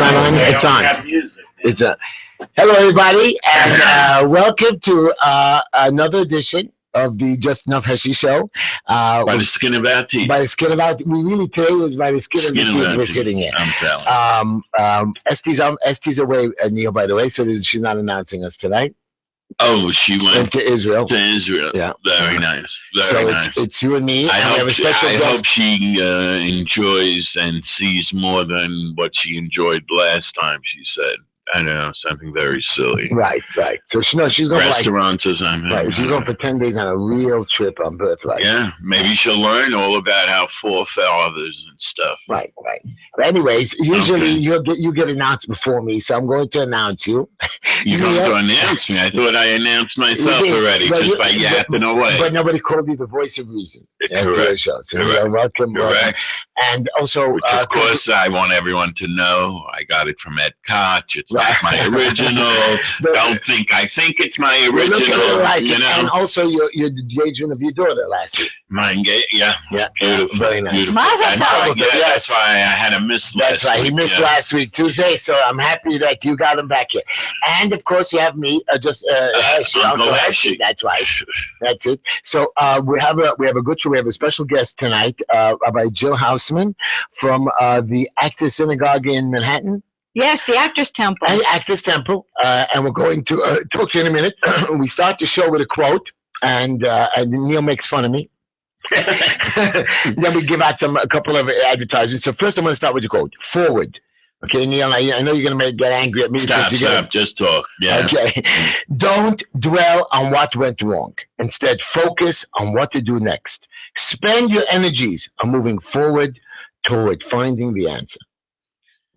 not on? It's on. It's a hello, everybody, and welcome to another edition of the Just Enough Heshy show. By the skin of our teeth. By the skin of our teeth. We really today was by the skin of the teeth we're sitting here. I'm telling. Estee's away, Neil, by the way, so she's not announcing us tonight. Oh, she went to Israel. To Israel. Yeah. Very nice. Very nice. It's you and me. I hope she enjoys and sees more than what she enjoyed last time, she said. I don't know, something very silly. Right. So she's going restaurants or something. Right, she's going for 10 days on a real trip on Birthright. Yeah, maybe she'll learn all about our forefathers and stuff. Right. But anyways, usually you get announced before me, so I'm going to announce you. You're going to announce me? I thought I announced myself already just by yapping away. But nobody called you the voice of reason. Correct. Show. So welcome. And also, which of course, I want everyone to know. I got it from Ed Koch. It's not my original. Don't think I think it's my original. You know? And also your engagement of your daughter last week. My engagement, yeah, beautiful, very nice. That's why I had a miss last week. That's right. He missed last week, Tuesday. So I'm happy that you got him back here. And of course, you have me, Uncle Heshy. That's right. That's it. So we have a good show. We have a special guest tonight by Jill Houseman from the Actors Synagogue in Manhattan. Yes, the Actors Temple. Actors Temple, and we're going to talk to you in a minute. We start the show with a quote, and Neil makes fun of me. Then we give out a couple of advertisements. So first, I'm going to start with the quote. Forward. Okay, Neil, I know you're going to get angry at me. Stop, just talk. Yeah. Okay. Don't dwell on what went wrong. Instead, focus on what to do next. Spend your energies on moving forward toward finding the answer.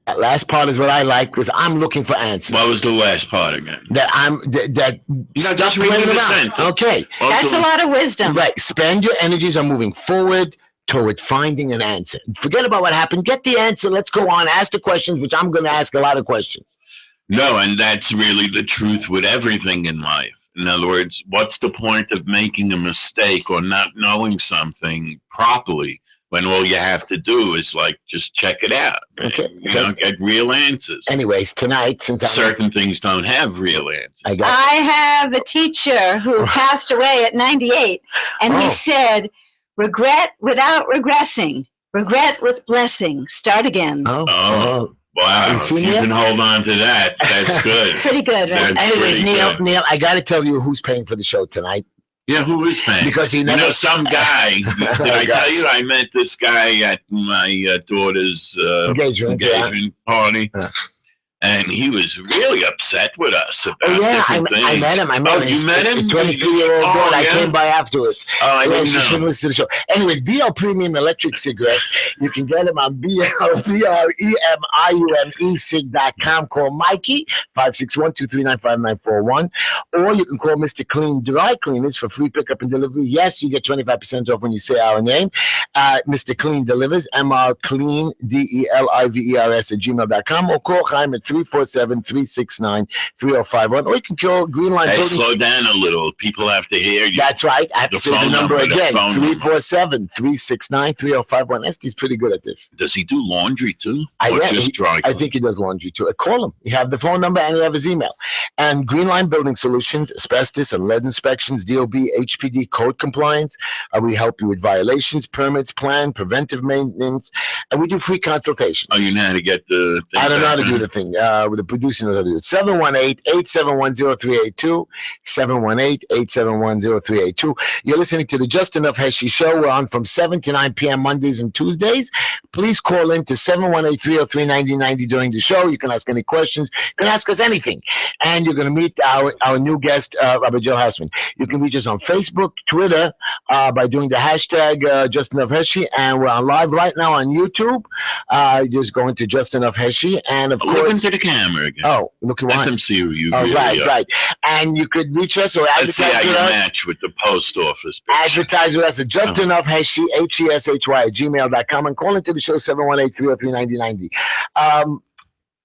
That last part is what I like because I'm looking for answers. What was the last part again? Just reading the sentence. Okay. That's a lot of wisdom. Right. Spend your energies on moving forward toward finding an answer. Forget about what happened. Get the answer. Let's go on. Ask the questions, which I'm going to ask a lot of questions. No, and that's really the truth with everything in life. In other words, what's the point of making a mistake or not knowing something properly when all you have to do is just check it out? Okay. You don't get real answers. Anyways, tonight, since certain things don't have real answers. I have a teacher who passed away at 98, and he said, regret without regressing, regret with blessing, start again. Wow. If you can hold on to that, that's good. Pretty good, right? Anyways, Neil, I got to tell you who's paying for the show tonight. Yeah, who is paying? Because some guy. Did I tell you I met this guy at my daughter's engagement party? And he was really upset with us about different things. I met him. You met him? 23-year-old girl. I came by afterwards. Oh, I didn't know. Should listen to the show. Anyways, BL Premium Electric Cigarette. You can get them on BLEMIUMESIG.com. Call Mikey, 561-239-5941. Or you can call Mr. Clean Dry Cleaners for free pickup and delivery. Yes, you get 25% off when you say our name. Mr. Clean Delivers, MRClean, DELIVERS @gmail.com. Or call Chaim at 347-369-3051, or you can call Green Line Building. Slow down a little. People have to hear you. That's right. I have to say the number again. 347-369-3051. Estee's pretty good at this. Does he do laundry too? Just dry cleaning? I think he does laundry too. Call him. You have the phone number and you have his email. And Green Line Building Solutions, asbestos and lead inspections, DOB, HPD code compliance. We help you with violations, permits, plan, preventive maintenance, and we do free consultations. Oh, you know how to get the thing? I don't know how to do the thing. With the producer knows how to do it. 718-871-0382. 718-871-0382. You're listening to the Just Enough Heshy Show. We're on from 7 to 9 p.m. Mondays and Tuesdays. Please call in to 718-303-9090 during the show. You can ask any questions. You can ask us anything. And you're going to meet our new guest, Rabbi Jill Houseman. You can reach us on Facebook, Twitter, by doing the hashtag Just Enough Heshy. And we're on live right now on YouTube. Just going to Just Enough Heshy. And of course, look into the camera again. Oh, look at Let them see who you really are. Right. And you could reach us or advertise with us. Let's see how you match with the post office picture. Advertise with us at Just Enough Heshy, HESHY @gmail.com, and call into the show 718-303-9090.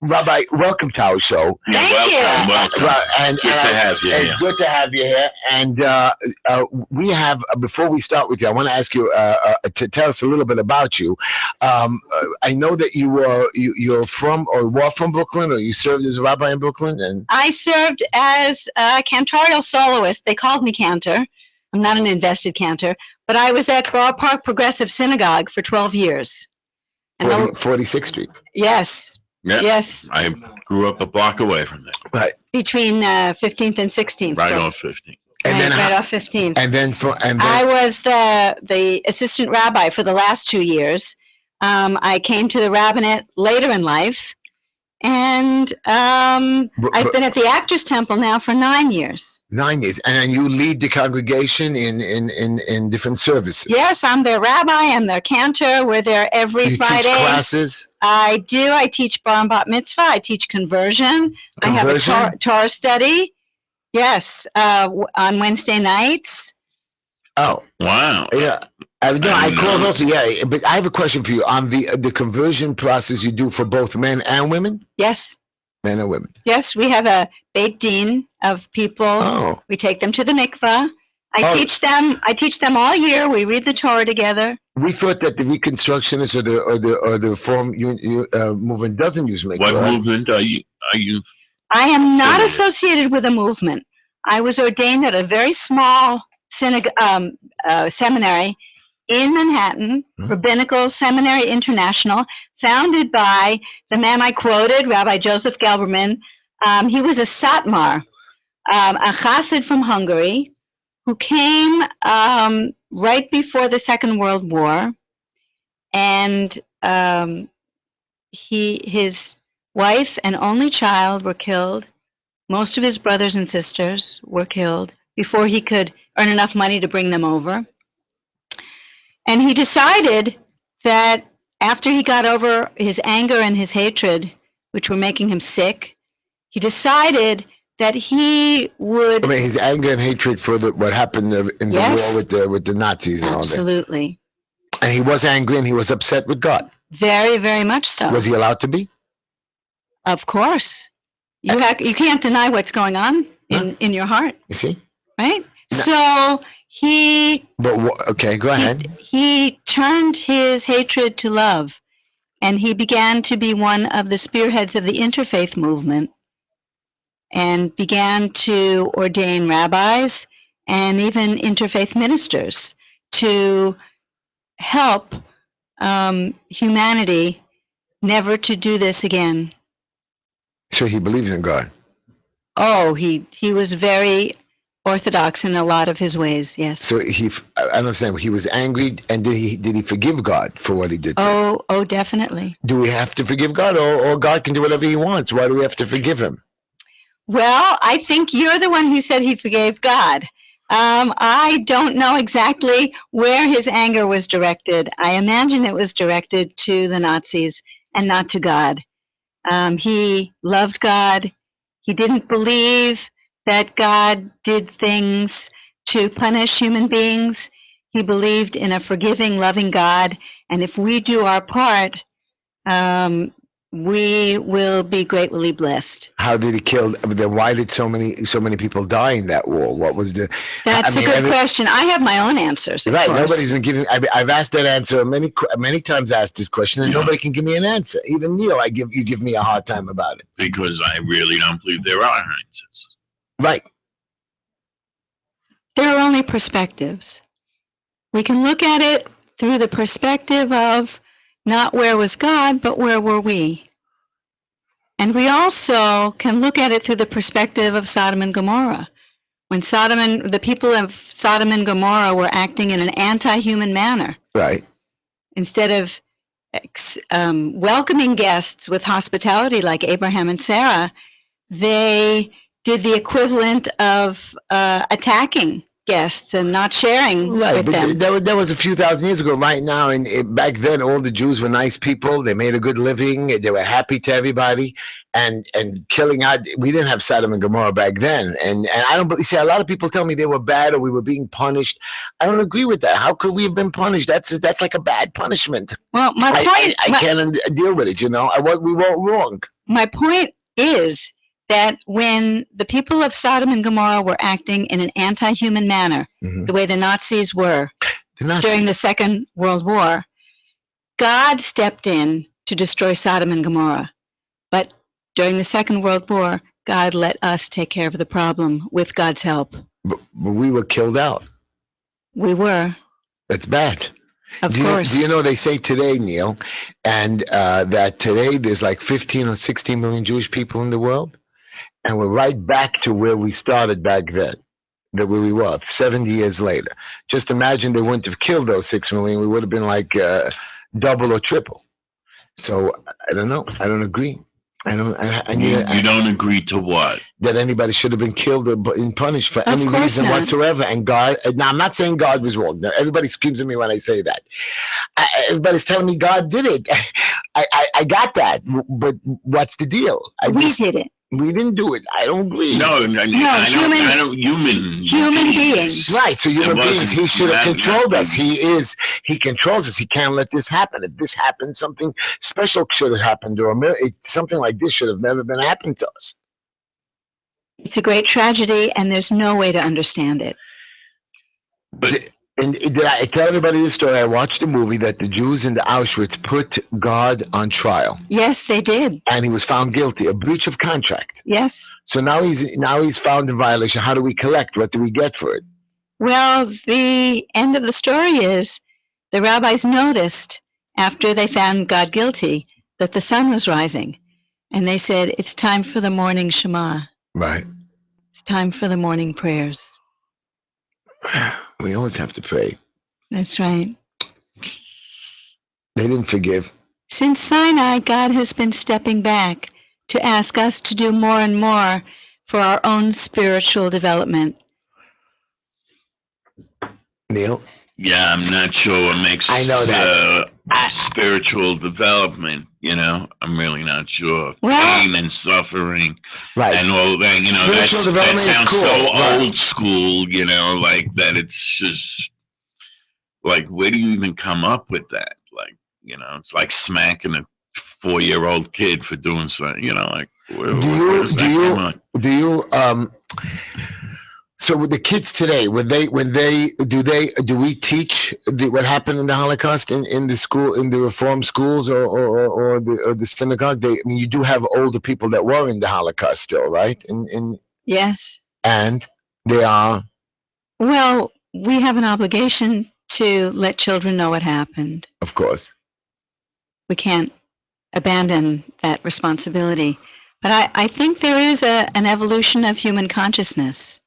Rabbi, welcome to our show. Thank welcome, you. welcome. And Good to have you It's here. good to have you here. And we have, before we start with you, I want to ask you to tell us a little bit about you. I know that you're from or were from Brooklyn, or you served as a rabbi in Brooklyn. And I served as a cantorial soloist. They called me cantor. I'm not an invested cantor, but I was at Borough Park Progressive Synagogue for 12 years. And 46th Street. yes, Yeah. yes, I grew up a block away from there, Right. between 15th and 16th. right so- off 15. And right, then right off 15th. And then I was the assistant rabbi for the last 2 years. I came to the rabbinate later in life, and I've been at the Actors Temple now for 9 years. 9 years, and you lead the congregation in different services. Yes, I'm their rabbi. I'm their cantor. We're there every You Friday. teach classes. I do. I teach bar and bat mitzvah. I teach conversion. I have a Torah study. Yes, on Wednesday nights. Oh, Wow. yeah. I called also. Yeah, but I have a question for you on the conversion process you do for both men and women. Yes, Men and women. yes. We have a Beit Din of people. Oh, We take them to the mikvah. Oh. I teach them all year. We read the Torah together. we thought that the Reconstructionists or the Reform movement doesn't use mikvah. What right? movement are you? I am not Good. associated with a movement. I was ordained at a very small seminary in Manhattan, Rabbinical Seminary International, founded by the man I quoted, Rabbi Joseph Gelberman. He was a Satmar, a chassid from Hungary, who came right before the Second World War, and his wife and only child were killed. Most of his brothers and sisters were killed before he could earn enough money to bring them over. And he decided that after he got over his anger and his hatred, which were making him sick, he decided that he would... I mean, his anger and hatred for what happened in the Yes. war with the Nazis and all that. Absolutely. And he was angry and he was upset with God. Very, very much so. Was he allowed to be? Of course. You can't deny what's going on in your heart, You see? right? No. So he Okay, go ahead. he turned his hatred to love, and he began to be one of the spearheads of the interfaith movement, and began to ordain rabbis and even interfaith ministers to help humanity never to do this again. So he believes in God. Oh, he was very orthodox in a lot of his ways. Yes. So I understand. He was angry, and did he forgive God for what he did? To him? Oh, definitely. Do we have to forgive God, or God can do whatever He wants? Why do we have to forgive Him? Well, I think you're the one who said he forgave God. I don't know exactly where his anger was directed. I imagine it was directed to the Nazis and not to God. He loved God. He didn't believe that God did things to punish human beings. He believed in a forgiving, loving God. And if we do our part, we will be greatly blessed. How did he kill? Why did so many people die in that war? What was the? That's a good question. I have my own answers. Of Right. course. Nobody's been giving. I've asked that answer many times. Asked this question, and Yeah. nobody can give me an answer. Even Neil, you give me a hard time about it. Because I really don't believe there are answers. Right. There are only perspectives. We can look at it through the perspective of not where was God, but where were we? And we also can look at it through the perspective of Sodom and Gomorrah. When the people of Sodom and Gomorrah were acting in an anti-human manner, Right. instead of welcoming guests with hospitality like Abraham and Sarah, they did the equivalent of attacking guests and not sharing Right, with them. but that was a few thousand years ago. Right now, and back then, all the Jews were nice people. They made a good living. They were happy to everybody, and killing out. We didn't have Sodom and Gomorrah back then, and I don't see. A lot of people tell me they were bad or we were being punished. I don't agree with that. How could we have been punished? That's like a bad punishment. Well, my point. I can't deal with it. We weren't wrong. my point is that when the people of Sodom and Gomorrah were acting in an anti-human manner, the way the Nazis were during the Second World War, God stepped in to destroy Sodom and Gomorrah. But during the Second World War, God let us take care of the problem with God's help. But we were killed out. We were. That's bad. Of course. Do you know they say today, Neil, and that today there's like 15 or 16 million Jewish people in the world? And we're right back to where we started back then, where we were 70 years later. Just imagine they wouldn't have killed those 6 million. We would have been like double or triple. So I don't know. I don't agree. I don't. You don't agree to what? That anybody should have been killed and punished for any course reason not. whatsoever. And God. Now I'm not saying God was wrong. Now everybody screams at me when I say that. Everybody's telling me God did it. I got that. But what's the deal? We did it. We didn't do it. I don't agree. No, Human beings. Right. So human beings. He should have controlled us. He controls us. He can't let this happen. If this happens, something special should have happened, or something like this should have never been happened to us. It's a great tragedy, and there's no way to understand it. But and did I tell everybody this story? I watched a movie that the Jews in the Auschwitz put God on trial. Yes, they did. And he was found guilty, a breach of contract. Yes. So now he's found in violation. How do we collect? What do we get for it? Well, the end of the story is the rabbis noticed after they found God guilty that the sun was rising. And they said, it's time for the morning Shema. Right. It's time for the morning prayers. We always have to pray. That's right. They didn't forgive. Since Sinai, God has been stepping back to ask us to do more and more for our own spiritual development. Neil? Yeah, I'm not sure what makes spiritual development, I'm really not sure. Pain and suffering, right, and all that, that sounds cool. So old school, like that. It's just like, where do you even come up with that? Like, it's like smacking a 4-year-old kid for doing something, like, so with the kids today, do we teach what happened in the Holocaust in the school, in the Reform schools or the synagogue? You do have older people that were in the Holocaust still, right? Yes. And they are? Well, we have an obligation to let children know what happened. Of course. We can't abandon that responsibility. But I think there is an evolution of human consciousness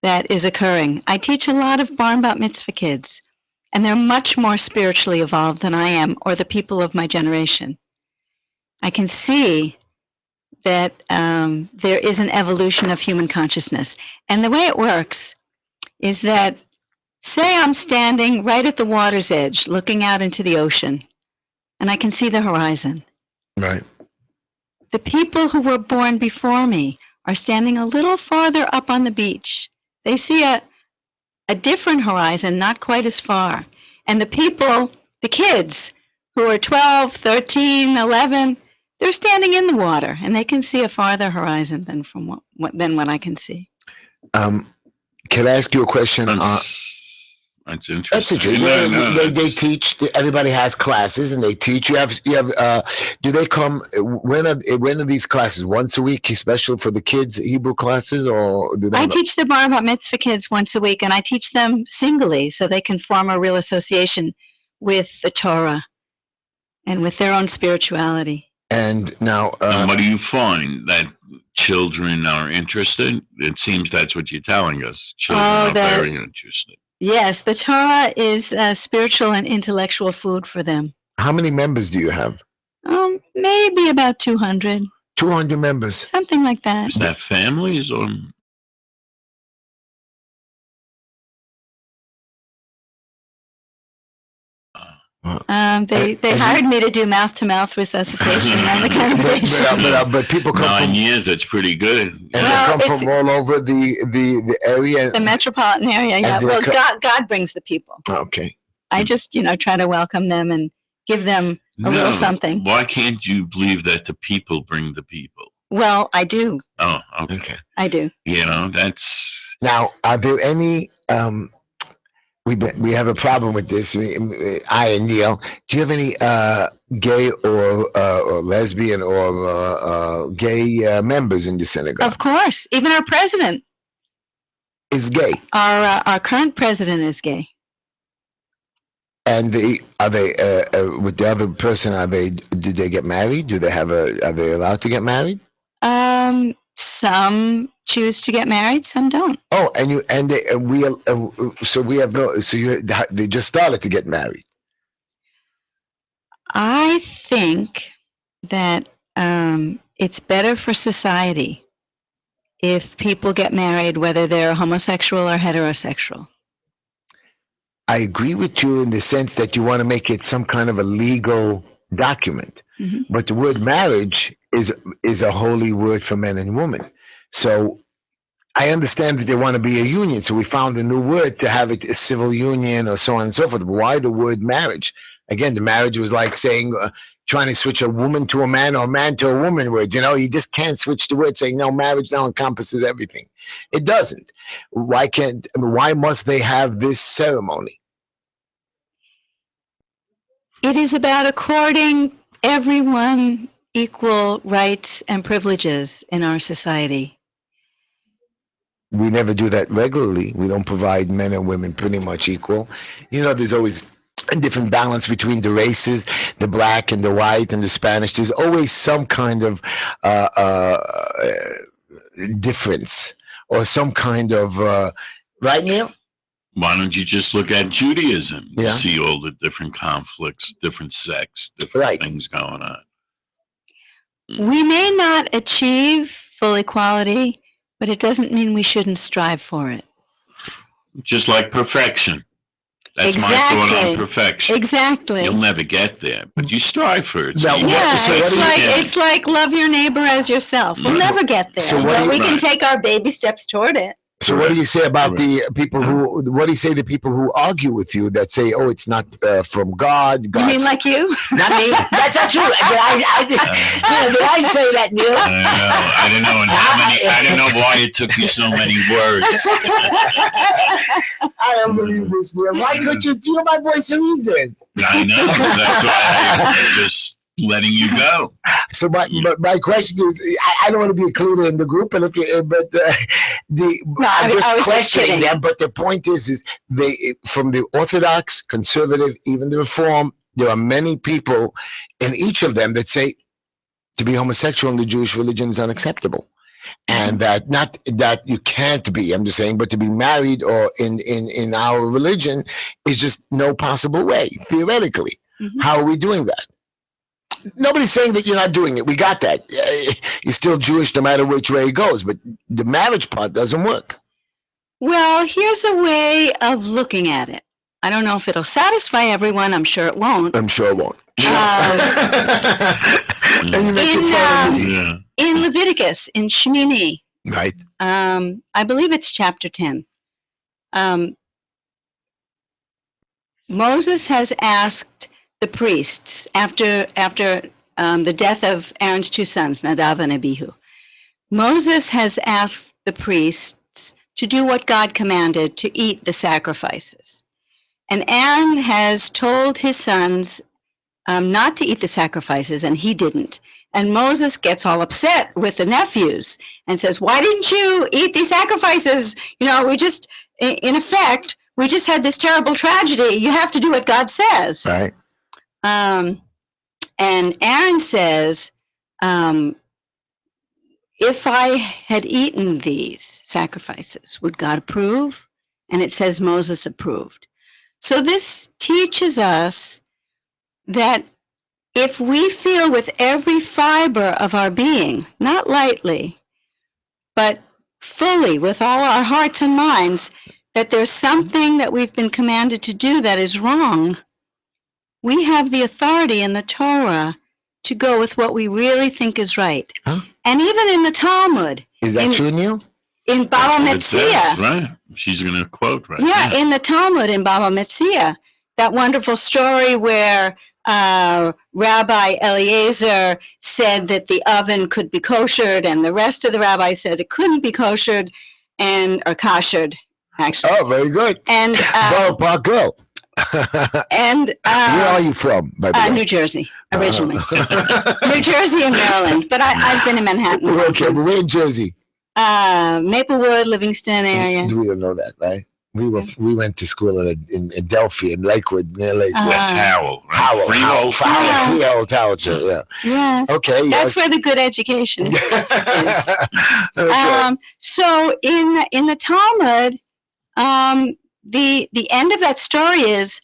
that is occurring. I teach a lot of bar and bat mitzvah kids, and they're much more spiritually evolved than I am, or the people of my generation. I can see that there is an evolution of human consciousness. And the way it works is that, say I'm standing right at the water's edge, looking out into the ocean, and I can see the horizon. Right. The people who were born before me are standing a little farther up on the beach. They see a different horizon, not quite as far. And the kids who are 12, 13, 11, they're standing in the water, and they can see a farther horizon than what I can see. Can I ask you a question? That's interesting. That's interesting. They teach. Everybody has classes, and they teach. You have. Do they come? When are these classes? Once a week, special for the kids, Hebrew classes, or do they? I teach the bar bat mitzvah kids once a week, and I teach them singly so they can form a real association with the Torah and with their own spirituality. And now, and what do you find that children are interested? It seems that's what you're telling us. Children are very interested. Yes, the Torah is spiritual and intellectual food for them. How many members do you have? Maybe about 200. 200 members. Something like that. Is that families or? They hired me to do mouth-to-mouth resuscitation on the congregation. But people come 9 years. That's pretty good. And they come from all over the area. The metropolitan area. Yeah. Well, God brings the people. Okay. I just try to welcome them and give them a little something. Why can't you believe that the people bring the people? Well, I do. Oh, okay. I do. You know, that's... Now, are there any? We have a problem with this. I and Neil. Do you have any gay or lesbian or gay members in the synagogue? Of course, even our president is gay. Our current president is gay. And are they with the other person? Did they get married? Do they have are they allowed to get married? Some choose to get married, some don't. Oh, they just started to get married. I think that it's better for society if people get married, whether they're homosexual or heterosexual. I agree with you in the sense that you want to make it some kind of a legal document. Mm-hmm. But the word marriage is a holy word for men and women. So I understand that they want to be a union. So we found a new word to have it a civil union or so on and so forth. But why the word marriage? Again, the marriage was like saying, trying to switch a woman to a man or a man to a woman word. You know, you just can't switch the word saying, no, marriage now encompasses everything. It doesn't. Why must they have this ceremony? It is about according everyone equal rights and privileges in our society. We never do that regularly. We don't provide men and women pretty much equal. You know, there's always a different balance between the races, the black and the white and the Spanish. There's always some kind of difference or some kind of, right, Neil? Why don't you just look at Judaism? Yeah. You see all the different conflicts, different sects, different things going on. We may not achieve full equality, but it doesn't mean we shouldn't strive for it. Just like perfection. That's my thought on perfection. Exactly. You'll never get there, but you strive for it. So it's like love your neighbor as yourself. We'll never get there, but we can take our baby steps toward it. So what do you say about the people what do you say to people who argue with you that say, oh, it's not from God? You mean like you? Not me. That's not true. Did I say that, Neil? I don't know. I don't know why it took you so many words. I don't believe this, Neil. Why couldn't you feel my voice of reason? I know. That's why I'm just letting you go. So my question is, I don't want to be included in the group, I'm just questioning them. But the point is they, from the Orthodox, Conservative, even the Reform, there are many people in each of them that say to be homosexual in the Jewish religion is unacceptable. And that not that you can't be, I'm just saying, but to be married or in our religion is just no possible way, theoretically. Mm-hmm. How are we doing that? Nobody's saying that you're not doing it. We got that. You're still Jewish no matter which way it goes, but the marriage part doesn't work. Well, here's a way of looking at it. I don't know if it'll satisfy everyone. I'm sure it won't. I'm sure it won't. And you make fun of me. In Leviticus, in Shemini, right? I believe it's chapter 10. Moses has asked the priests after the death of Aaron's two sons, Nadav and Abihu. Moses has asked the priests to do what God commanded, to eat the sacrifices. And Aaron has told his sons not to eat the sacrifices, and he didn't. And Moses gets all upset with the nephews and says, why didn't you eat these sacrifices? You know, we just, in effect, we just had this terrible tragedy. You have to do what God says. Right. And Aaron says, if I had eaten these sacrifices, would God approve? And it says Moses approved. So this teaches us that if we feel with every fiber of our being, not lightly, but fully with all our hearts and minds, that there's something that we've been commanded to do that is wrong, we have the authority in the Torah to go with what we really think is right. Huh? And even in the Talmud. Is that true, Neil? In Baba Metzia. Right. She's going to quote right Yeah, in the Talmud, in Baba Metzia, that wonderful story where Rabbi Eliezer said that the oven could be koshered, and the rest of the rabbis said it couldn't be koshered or koshered, actually. Oh, very good. And Ballpark girl. and Where are you from, by the way? New Jersey, originally. New Jersey and Maryland, but I've been in Manhattan. Okay, but we're in Jersey. Maplewood, Livingston area. We don't know that, right? We went to school in Delphi, in Lakewood, near Lakewood. That's Howell. Right? Howell, Freehold, Howell, yeah. Yeah. Okay, That's yes. where the good education is. Okay. So in the Talmud, the end of that story is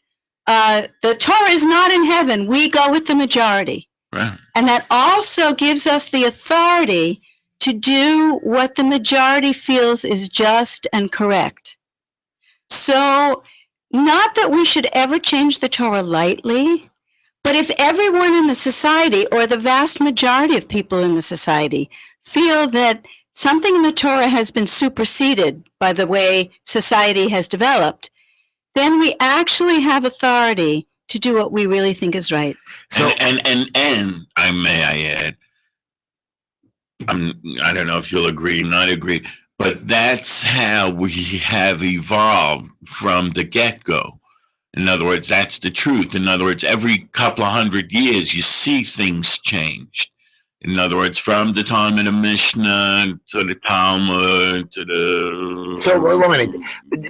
the Torah is not in heaven. We go with the majority. Right. And that also gives us the authority to do what the majority feels is just and correct. So, not that we should ever change the Torah lightly, but if everyone in the society, or the vast majority of people in the society, feel that something in the Torah has been superseded by the way society has developed, then we actually have authority to do what we really think is right. So, and I add, I don't know if you'll agree, not agree, but that's how we have evolved from the get-go. In other words, that's the truth. In other words, every couple of 100 years, you see things change. In other words, from the time of the Mishnah to the Talmud to the... So, wait a minute.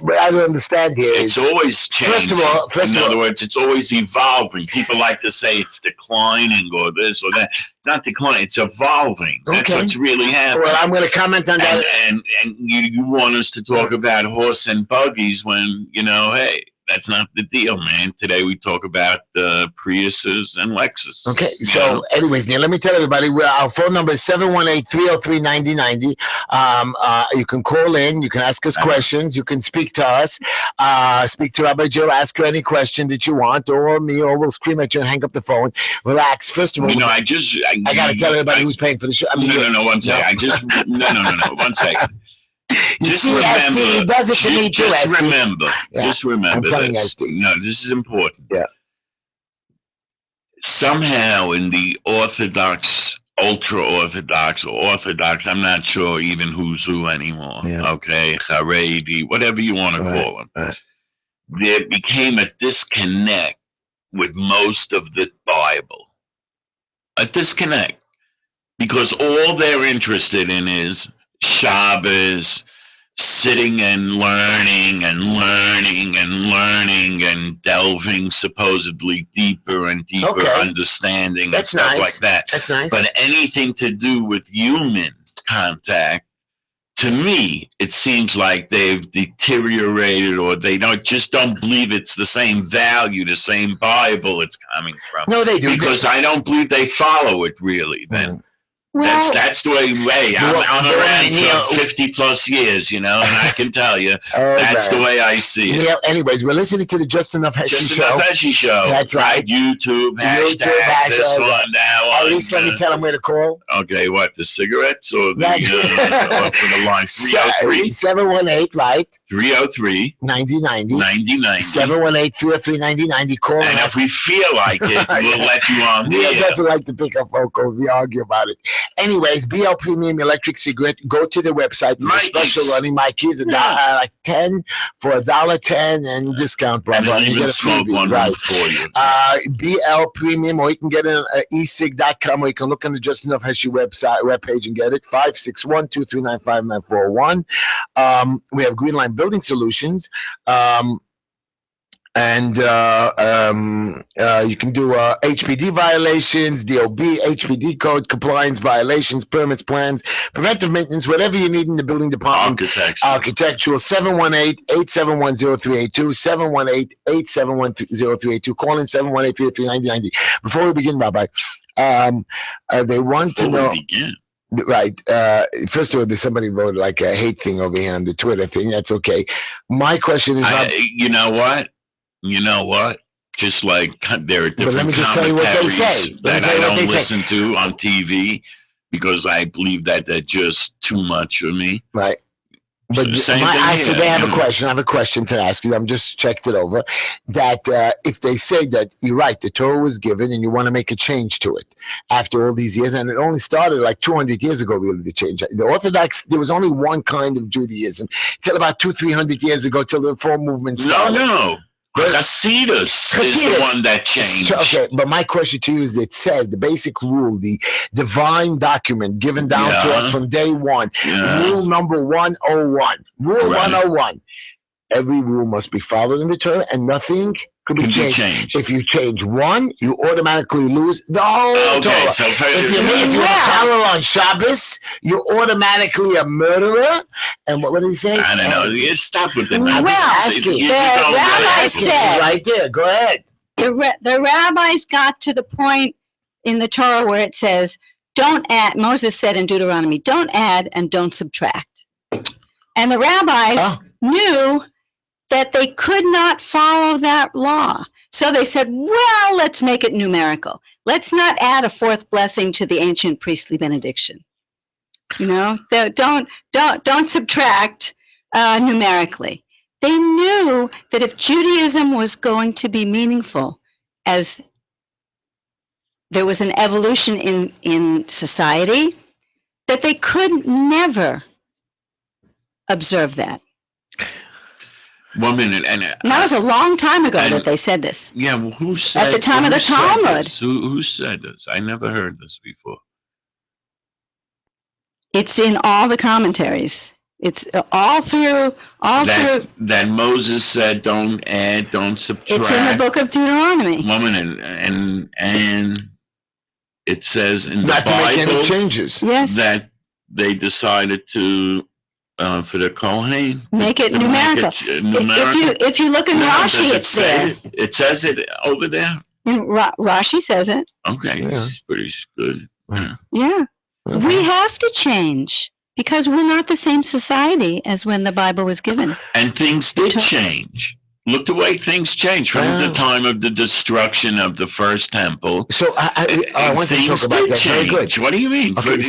What I don't understand here It's is... always changing. In other words, it's always evolving. People like to say it's declining or this or that. It's not declining. It's evolving. That's Okay. what's really happening. Well, I'm going to comment on that. And you want us to talk about horse and buggies when, hey, that's not the deal, man. Today we talk about Priuses and Lexus. Okay, so anyways, Neil, let me tell everybody, our phone number is 718-303-9090. You can call in, you can ask us questions, you can speak to us, speak to Rabbi Joe, ask her any question that you want, or me, or we'll scream at you and hang up the phone. Relax. First of all, I got to tell everybody who's paying for the show. No, one second. No, 1 second. Just remember. He does it to me too, Just ST. remember. Yeah, Just remember I'm telling this. ST. No, this is important. Yeah. Somehow in the Orthodox, ultra-Orthodox, or Orthodox, I'm not sure even who's who anymore. Yeah. Okay, Haredi, whatever you want to call them. Right. There became a disconnect with most of the Bible. A disconnect. Because all they're interested in is Shabbos, sitting and learning and learning and learning and delving supposedly deeper and deeper understanding That's and stuff nice. like that. That's nice. But anything to do with human contact, to me, it seems like they've deteriorated, or they just don't believe it's the same value, the same Bible it's coming from. No, they do. Because I don't believe they follow it really, then. Well, That's the way. I'm around for 50 plus years, and I can tell you that's the way I see it. Yeah. Anyways, we're listening to the Just Enough Heshy show. Heshy show. That's right. YouTube, hashtag this one now. At least let me tell them where to call. Okay, what, the cigarettes or the or for the line? 303 718, right? 303 9090. 9090. 718-303-9090. Call and if we feel like it, we'll let you on. Neil doesn't like to pick up phone calls. We argue about it. Anyways, BL Premium Electric Cigarette. Go to the website. There's a special running. Mikey's like 10 for $1.10 and discount. Blah blah. And you get a smoke one right for you. BL Premium, or you can get it on esig.com, or you can look on the Just Enough Heshy webpage and get it. 561-239-5941. We have Green Line Building Solutions. And you can do HPD violations, DOB, HPD code, compliance violations, permits, plans, preventive maintenance, whatever you need in the building department. Architectural, 718-871-0382, 718-871-0382. Call in 718-303-9090. Before we begin, Rabbi, they want to know. Right. First of all, there's somebody wrote like a hate thing over here on the Twitter thing. That's okay. My question is, you know what? Just like there are different let me just tell you what they say. that I don't listen to on TV because I believe that they're just too much for me. Right. But Same thing so here, they have you a know. question. I have a question to ask you. I'm just checked it over. That if they say that you're right, the Torah was given, and you want to make a change to it after all these years, and it only started like 200 years ago, really, the change. The Orthodox, there was only one kind of Judaism till about 300 years ago, till the Reform movement started. No. Chasidus is the one that changed. Okay, but my question to you is: it says the basic rule, the divine document given down to us from day one, rule number 101. Rule 101. Every rule must be followed in the Torah, and nothing could be changed. If you change one, you automatically lose the whole Torah. So if you're Mechalel on Shabbos, you're automatically a murderer. And what did he say? I don't know. You stop with the Well, asking. the rabbi said, right there. Go ahead. The rabbis got to the point in the Torah where it says, don't add, Moses said in Deuteronomy, don't add and don't subtract. And the rabbis knew that they could not follow that law. So they said, well, let's make it numerical. Let's not add a fourth blessing to the ancient priestly benediction. You know, don't subtract numerically. They knew that if Judaism was going to be meaningful, as there was an evolution in society, that they could never observe that. 1 minute, and that was a long time ago that they said this. Yeah, well, who said at the time of the Talmud? Who said this? I never heard this before. It's in all the commentaries. It's all through. That Moses said, "Don't add, don't subtract." It's in the book of Deuteronomy. 1 minute, and it says in the Not Bible to make any changes. Yes. That they decided to. For the Kohen, make it numerical. If you look in Rashi, it's there. It says it over there. Rashi says it. Okay, it's pretty good. Yeah. We have to change because we're not the same society as when the Bible was given. And things did change. Look the way things changed from the time of the destruction of the first temple. So I want to talk about that. Very good. What do you mean? Okay,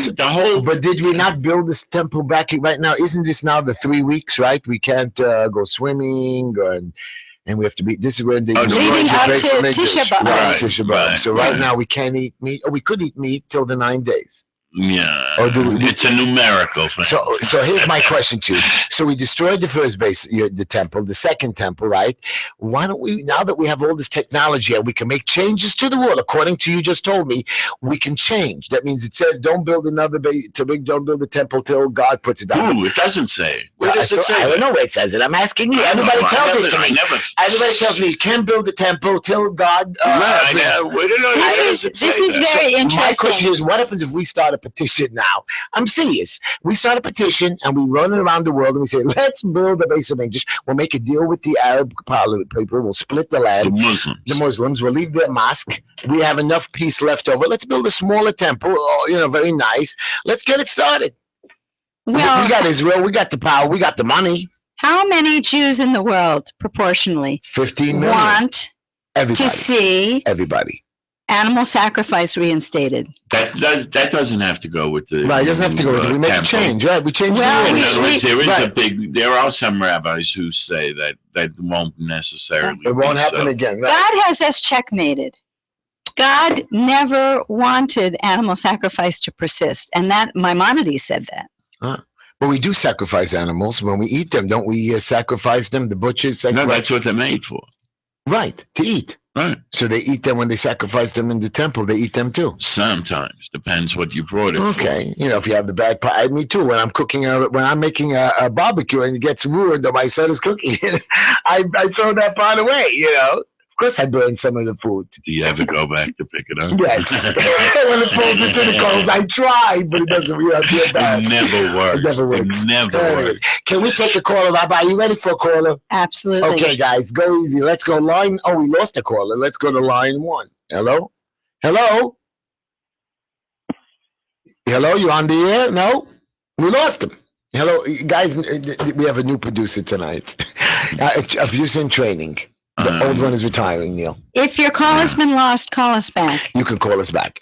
but did we not build this temple back right now? Isn't this now the 3 weeks, right? We can't go swimming and we have to be. This is where the leading up to Tisha B'Av. Right, Tisha B'Av. So right now we can't eat meat, or we could eat meat till the 9 days. Yeah, it's a numerical thing. So here's my question to you. So we destroyed the first base, the temple, the second temple, right? Why don't we, now that we have all this technology and we can make changes to the world, according to you just told me, we can change. That means it says don't build another don't build a temple till God puts it down. Ooh, it doesn't say. Where does it say? I don't know where it says it. I'm asking you. Everybody tells it to me. Everybody tells me you can't build a temple till God. This is very interesting. My question is, what happens if we start a petition now? I'm serious. We start a petition and we run it around the world and we say, let's build a base of English. We'll make a deal with the Arab people. We'll split the land. The Muslims. We'll leave their mosque. We have enough peace left over. Let's build a smaller temple. Very nice. Let's get it started. Well, we got Israel. We got the power. We got the money. How many Jews in the world, proportionally, 15 million. Want to see everybody animal sacrifice reinstated? That doesn't have to go with the right. It doesn't have to go with it. We make a change, right? We change. In other words, there are some rabbis who say that won't necessarily. It won't happen again. Right? God has us checkmated. God never wanted animal sacrifice to persist, and that Maimonides said that. But we do sacrifice animals when we eat them, don't we? Sacrifice them. The butchers. No, that's what they're made for. Right, to eat. Right. So they eat them when they sacrifice them in the temple. They eat them too. Sometimes depends what you brought it for. Okay, if you have the bad part, me too. When I'm cooking, when I'm making a barbecue and it gets ruined, or my son is cooking, I throw that part away. Of course, I burn some of the food. Do you ever go back to pick it up? Yes. When it falls into the coals, I tried, but it doesn't really get bad. It never works. It never works. It never works. Can we take a caller, Rabbi? Are you ready for a caller? Absolutely. Okay, guys, go easy. Let's go line. Oh, we lost a caller. Let's go to line 1. Hello? Hello? Hello, you on the air? No? We lost him. Hello, guys, we have a new producer tonight. A producer in training. The old one is retiring, Neil. If your call has been lost, call us back. You can call us back.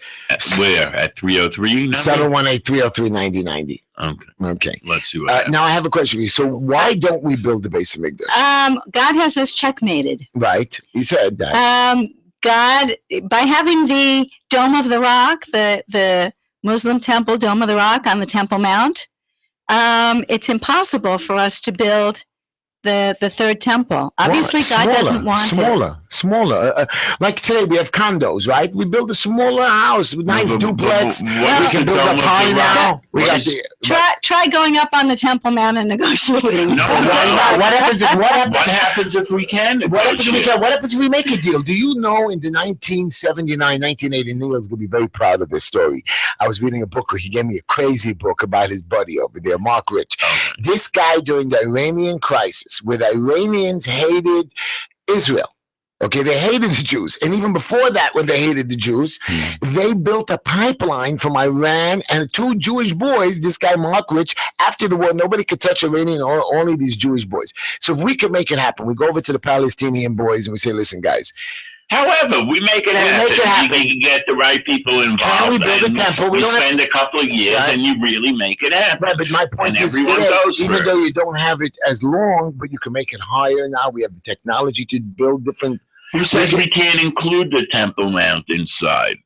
Where? At 303? 718-303-9090. Okay. Okay. Let's see what Now I have a question for you. So why don't we build the base of Mikdash? God has us checkmated. Right. He said that. God, by having the Dome of the Rock, the Muslim temple Dome of the Rock on the Temple Mount, it's impossible for us to build the third temple. Obviously, God doesn't want it. Smaller. Like today, we have condos, right? We build a smaller house, nice duplex. We can build up high now. We got try going up on the Temple Mount and negotiating. No. What happens if we can? What happens if we make a deal? Do you know in the 1979, 1980, Neil's going to be very proud of this story. I was reading a book. He gave me a crazy book about his buddy over there, Mark Rich. This guy during the Iranian crisis, where the Iranians hated Israel. Okay, they hated the Jews. And even before that, when they hated the Jews, they built a pipeline from Iran, and two Jewish boys, this guy Mark Rich, after the war, nobody could touch Iranian, only these Jewish boys. So if we could make it happen, we go over to the Palestinian boys and we say, listen, guys. However, we make it happen. You can get the right people involved. Can we build a temple? We spend a couple of years, and you really make it happen. Right, but my point is, even though you don't have it as long, but you can make it higher now. We have the technology to build different. Who says we can't include the Temple Mount inside?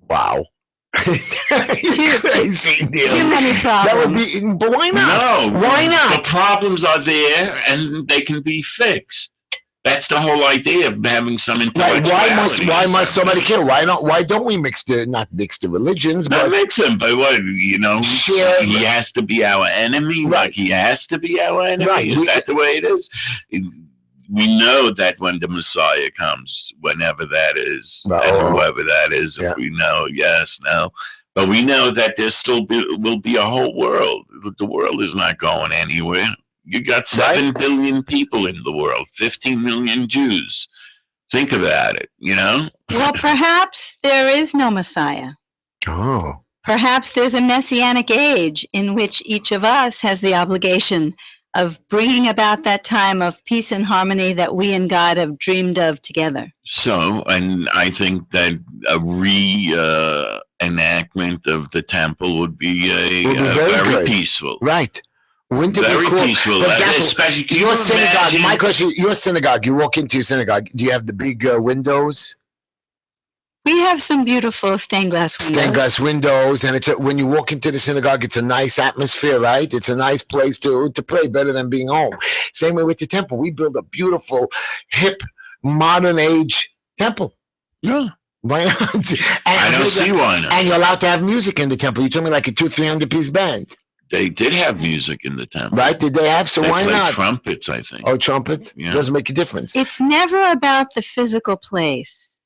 Wow. Crazy deal. Too many problems. That would be, but why not? No. Why not? The problems are there, and they can be fixed. That's the whole idea of having some intellectuality. Why must somebody kill? Why don't we not mix the religions, but not mix them? But what, he has to be our enemy. Right. Like he has to be our enemy. Right. Is that the way it is? We know that when the Messiah comes, whenever that is, and whoever that is, if we know, yes, no. But we know that there still will be a whole world. The world is not going anywhere. You got 7 billion people in the world, 15 million Jews. Think about it, Well, perhaps there is no Messiah. Oh. Perhaps there's a messianic age in which each of us has the obligation of bringing about that time of peace and harmony that we and God have dreamed of together. So, and I think that a reenactment of the temple would be very peaceful. Right. Wouldn't it be cool? Peaceful. For example, your synagogue, my question, your synagogue, you walk into your synagogue, do you have the big windows? We have some beautiful stained glass windows. Stained glass windows, and when you walk into the synagogue, it's a nice atmosphere, right? It's a nice place to pray, better than being home. Same way with the temple. We build a beautiful, hip, modern age temple. Yeah. Why not? I don't see why not. And you're allowed to have music in the temple. You told me like a 200-300 piece band. They did have music in the temple. Right? Did they have? So why not? Trumpets, I think. Oh, trumpets? Yeah. Doesn't make a difference. It's never about the physical place.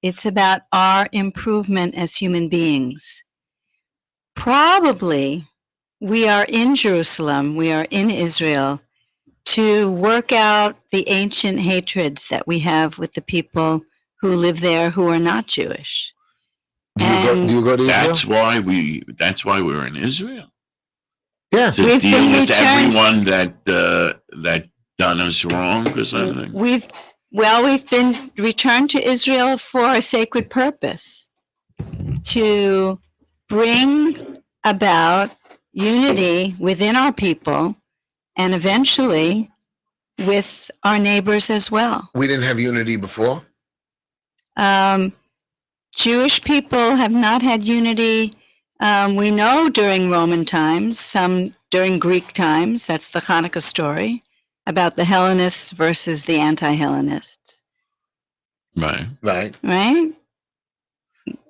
It's about our improvement as human beings. Probably we are in Jerusalem, we are in Israel to work out the ancient hatreds that we have with the people who live there who are not Jewish. Do you go to Israel? That's why we're in Israel. Yeah. To deal with everyone that done us wrong or something. We've been returned to Israel for a sacred purpose, to bring about unity within our people and eventually with our neighbors as well. We didn't have unity before? Jewish people have not had unity. We know during Roman times, some during Greek times, that's the Hanukkah story, about the Hellenists versus the anti-Hellenists. Right.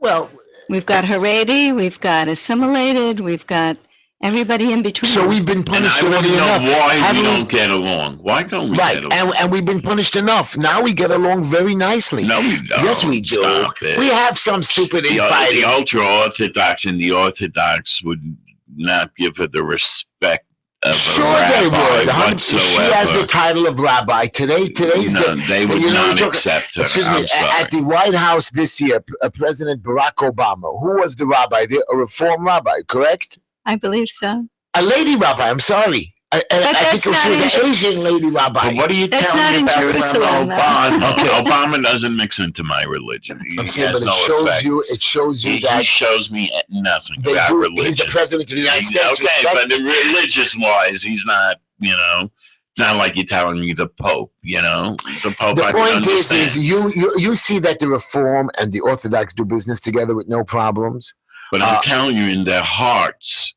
Well, we've got Haredi, we've got assimilated, we've got everybody in between. So we've been punished already enough. Why we don't get along? Why don't we get along? And we've been punished enough. Now we get along very nicely. No, we don't. Yes, we do. Stop it. We have some stupid infighting. The ultra-Orthodox and the Orthodox would not give her the respect of a rabbi whatsoever. She has the title of rabbi. Today's they would not accept her. Excuse me. At the White House this year, President Barack Obama, who was the rabbi there? A Reform rabbi, correct? I believe so. A lady rabbi, I'm sorry. And I think that's it was not an Asian lady rabbi. But what are you That's telling not me in about Jerusalem, though. Obama? Okay. Obama doesn't mix into my religion. I'm He saying, has but no effect. it shows you He that shows me nothing they about do. religion. He's the president of the United States. Okay, Respect but religious-wise, he's not. It's not like you're telling me the Pope. The Pope. The I point can understand. is you see that the Reform and the Orthodox do business together with no problems. But I'm telling you, in their hearts,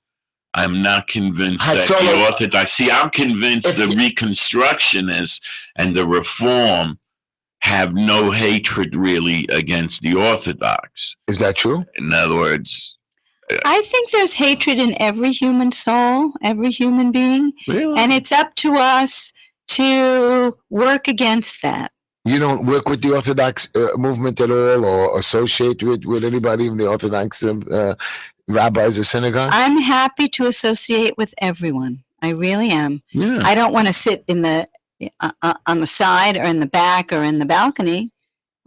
I'm not convinced that Hatzolo- the Orthodox. See, I'm convinced If the the- Reconstructionists and the Reform have no hatred really against the Orthodox. Is that true? In other words, I think there's hatred in every human soul, every human being, really? and it's up to us to work against that. You don't work with the Orthodox movement at all, or associate with anybody in the Orthodox rabbis or synagogues? I'm happy to associate with everyone. I really am. Yeah. I don't want to sit in the on the side or in the back or in the balcony.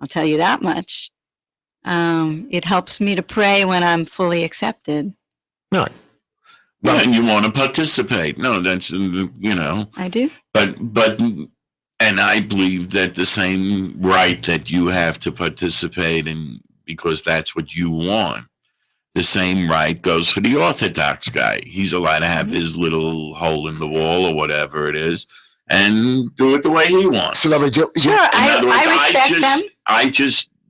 I'll tell you that much. It helps me to pray when I'm fully accepted. No. Yeah, and you want to participate. No, that's I do. But and I believe that the same right that you have to participate in because that's what you want. The same right goes for the Orthodox guy. He's allowed to have his little hole in the wall or whatever it is, and do it the way he wants. So, Sure, I respect them.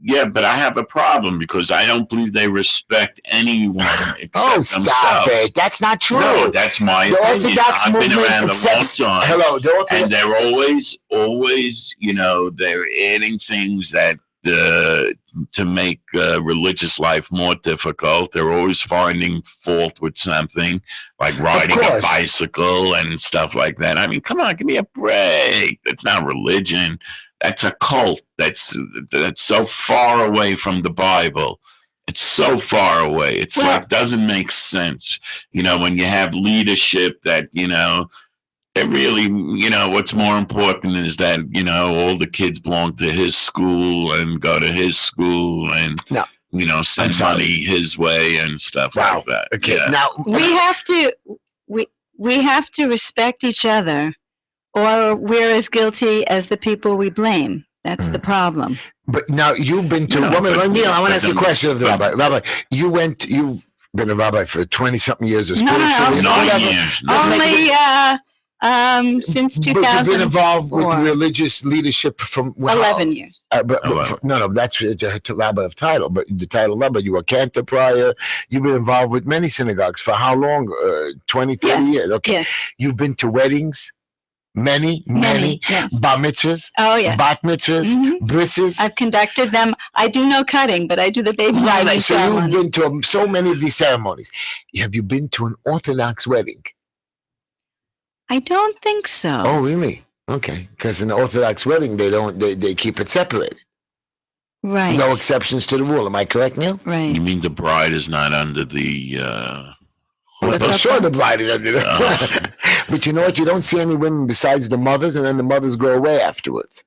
Yeah, but I have a problem because I don't believe they respect anyone except Oh, stop themselves. it. That's not true. No, that's my The opinion. Orthodox I've been movement around a long accepts- time. Hello, the Orthodox. And they're always, they're adding things that to make religious life more difficult. They're always finding fault with something, like riding a course. bicycle and stuff like that. I mean, come on, give me a break. That's not religion. That's a cult. That's so far away from the Bible. It's so far away. It's like doesn't make sense. When you have leadership that it really, what's more important is that, all the kids belong to his school and go to his school and, send money his way and stuff like that. Okay. Yeah. Now We have to respect each other, or we're as guilty as the people we blame. That's the problem. But now you've been to No, Neil, I want to ask you a but- question of the rabbi. Rabbi, you've been a rabbi for 20-something years or No, spiritually, no. 9 whatever. years. Let's make it- Since But you've been involved with 2004. religious leadership from 11 years. But 11. no, that's to rabbi of title. But the title rabbi, you were cantor prior. You've been involved with many synagogues for how long? 20, 30 Yes. years. Okay. Yes. You've been to weddings, many, Yes. bar mitzvahs, Oh, yes. bat mitzvahs, Mhm. brisses. I've conducted them. I do no cutting, but I do the baby Right. naming So you've ceremony. been to so many of these ceremonies. Have you been to an Orthodox wedding? I don't think so. Oh, really? Okay. Because in the Orthodox wedding, they keep it separated. Right. No exceptions to the rule. Am I correct, Neil? Right. You mean the bride is not under the Well, sure, the bride is under Uh. the. But you know what? You don't see any women besides the mothers, and then the mothers go away afterwards.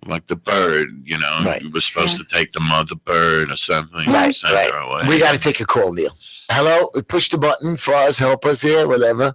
like the bird, Right. you were supposed to take the mother bird or something. and Right, send right. her away. We got to take a call, Neil. Hello, push the button for us, help us here, whatever.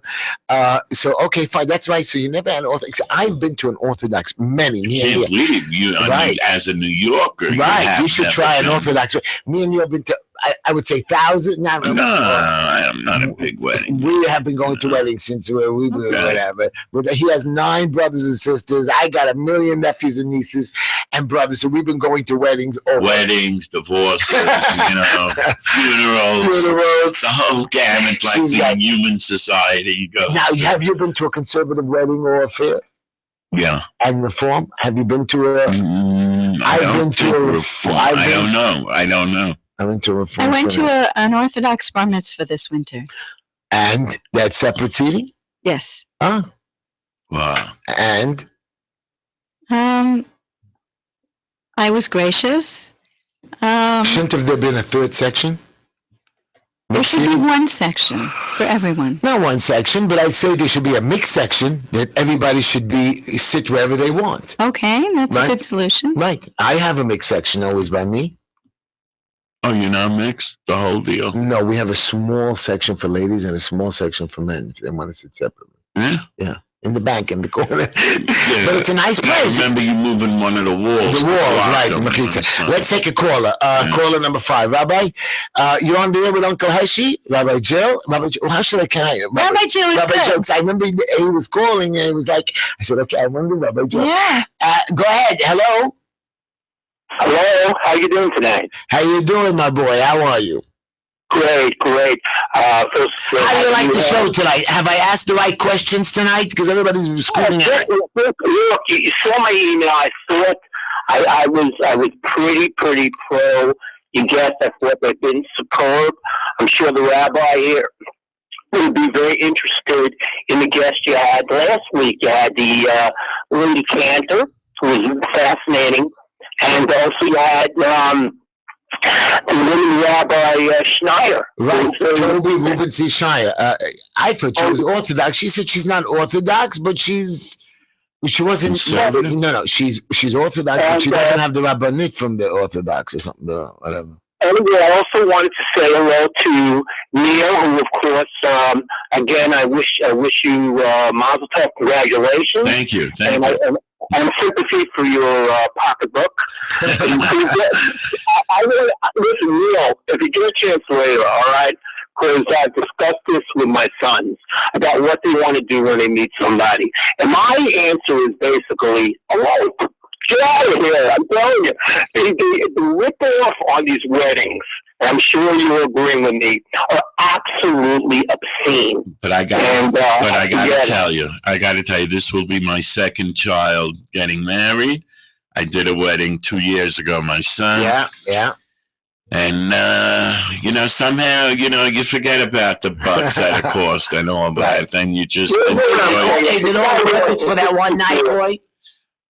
So, okay, fine. That's right. So you never had an Orthodox. I've been to an Orthodox many. I Me and can't you. believe you. I Right. mean, as a New Yorker, Right. have You should never try an been. Orthodox. Me and you have been to, I would say, thousands. No, I am not a big wedding. We have been going to weddings since we were Okay. whatever. But he has 9 brothers and sisters. I got a million nephews and nieces and brothers. So we've been going to weddings. Weddings, divorces, funerals, the whole gamut, like She's the like- human society goes. Now, have you been to a conservative wedding or affair Yeah. and reform? Have you been to a? I I've don't been to think a- reform. I've I been- don't know. I don't know. I went to a reform. I went to synagogue. an Orthodox bar mitzvah this winter. And that's separate seating. Yes. Ah, Wow. and I was gracious. shouldn't have there been a third section? There Mixed should be seating? one section for everyone. Not one section, but I say there should be a mixed section that everybody should sit wherever they want. Okay, that's Right. a good solution. Right. I have a mixed section always by me. Oh, you're not mixed? The whole deal? No, we have a small section for ladies and a small section for men if they want to sit separately. Yeah. In the bank in the corner. Yeah. But it's a nice I place. remember you moving one of the walls. The walls, right? The over there Mechitza. or something. Let's take a caller. Yeah. Caller number 5. Rabbi, you're on the air with Uncle Heshy. Rabbi Jill. Rabbi Jill, how should I? Can I? Rabbi Jill is Rabbi good. Jill. 'Cause I remember he was calling and he was like, I said, okay, I remember Rabbi Jill. Yeah. Go ahead. Hello. Hello, how you doing tonight? How you doing, my boy? How are you? Great, great. First, How do you like the show tonight? Have I asked the right questions tonight? Because everybody's screaming at me. Look, you saw my email. I thought I was pretty pro. You guessed. I thought they've been superb. I'm sure the rabbi here would be very interested in the guest you had last week. You had the Lady Cantor, who was fascinating, and also you had the woman Rabbi Schneier. Right, Toby Ruben C. Schneier. I thought she was Orthodox. She said she's not Orthodox, but she wasn't. Conservative? No, she's Orthodox, but she doesn't have the Rabbanit from the Orthodox or something, or whatever. Anyway, I also wanted to say hello to Neil, who, of course, again, I wish you Mazel Tov, congratulations. Thank you. And sympathy for your pocketbook. Listen, Neil, if you get a chance later, all right, because I've discussed this with my sons about what they want to do when they meet somebody. And my answer is basically, hello, get out of here. I'm telling you. The rip-off on these weddings, and I'm sure you're agreeing with me, are absolutely obscene. But I got to tell you, this will be my second child getting married. I did a wedding 2 years ago, my son. Yeah. And, somehow, you forget about the bucks that it cost and all that. Then you just enjoy it. Is it all worth it for that one night, boy?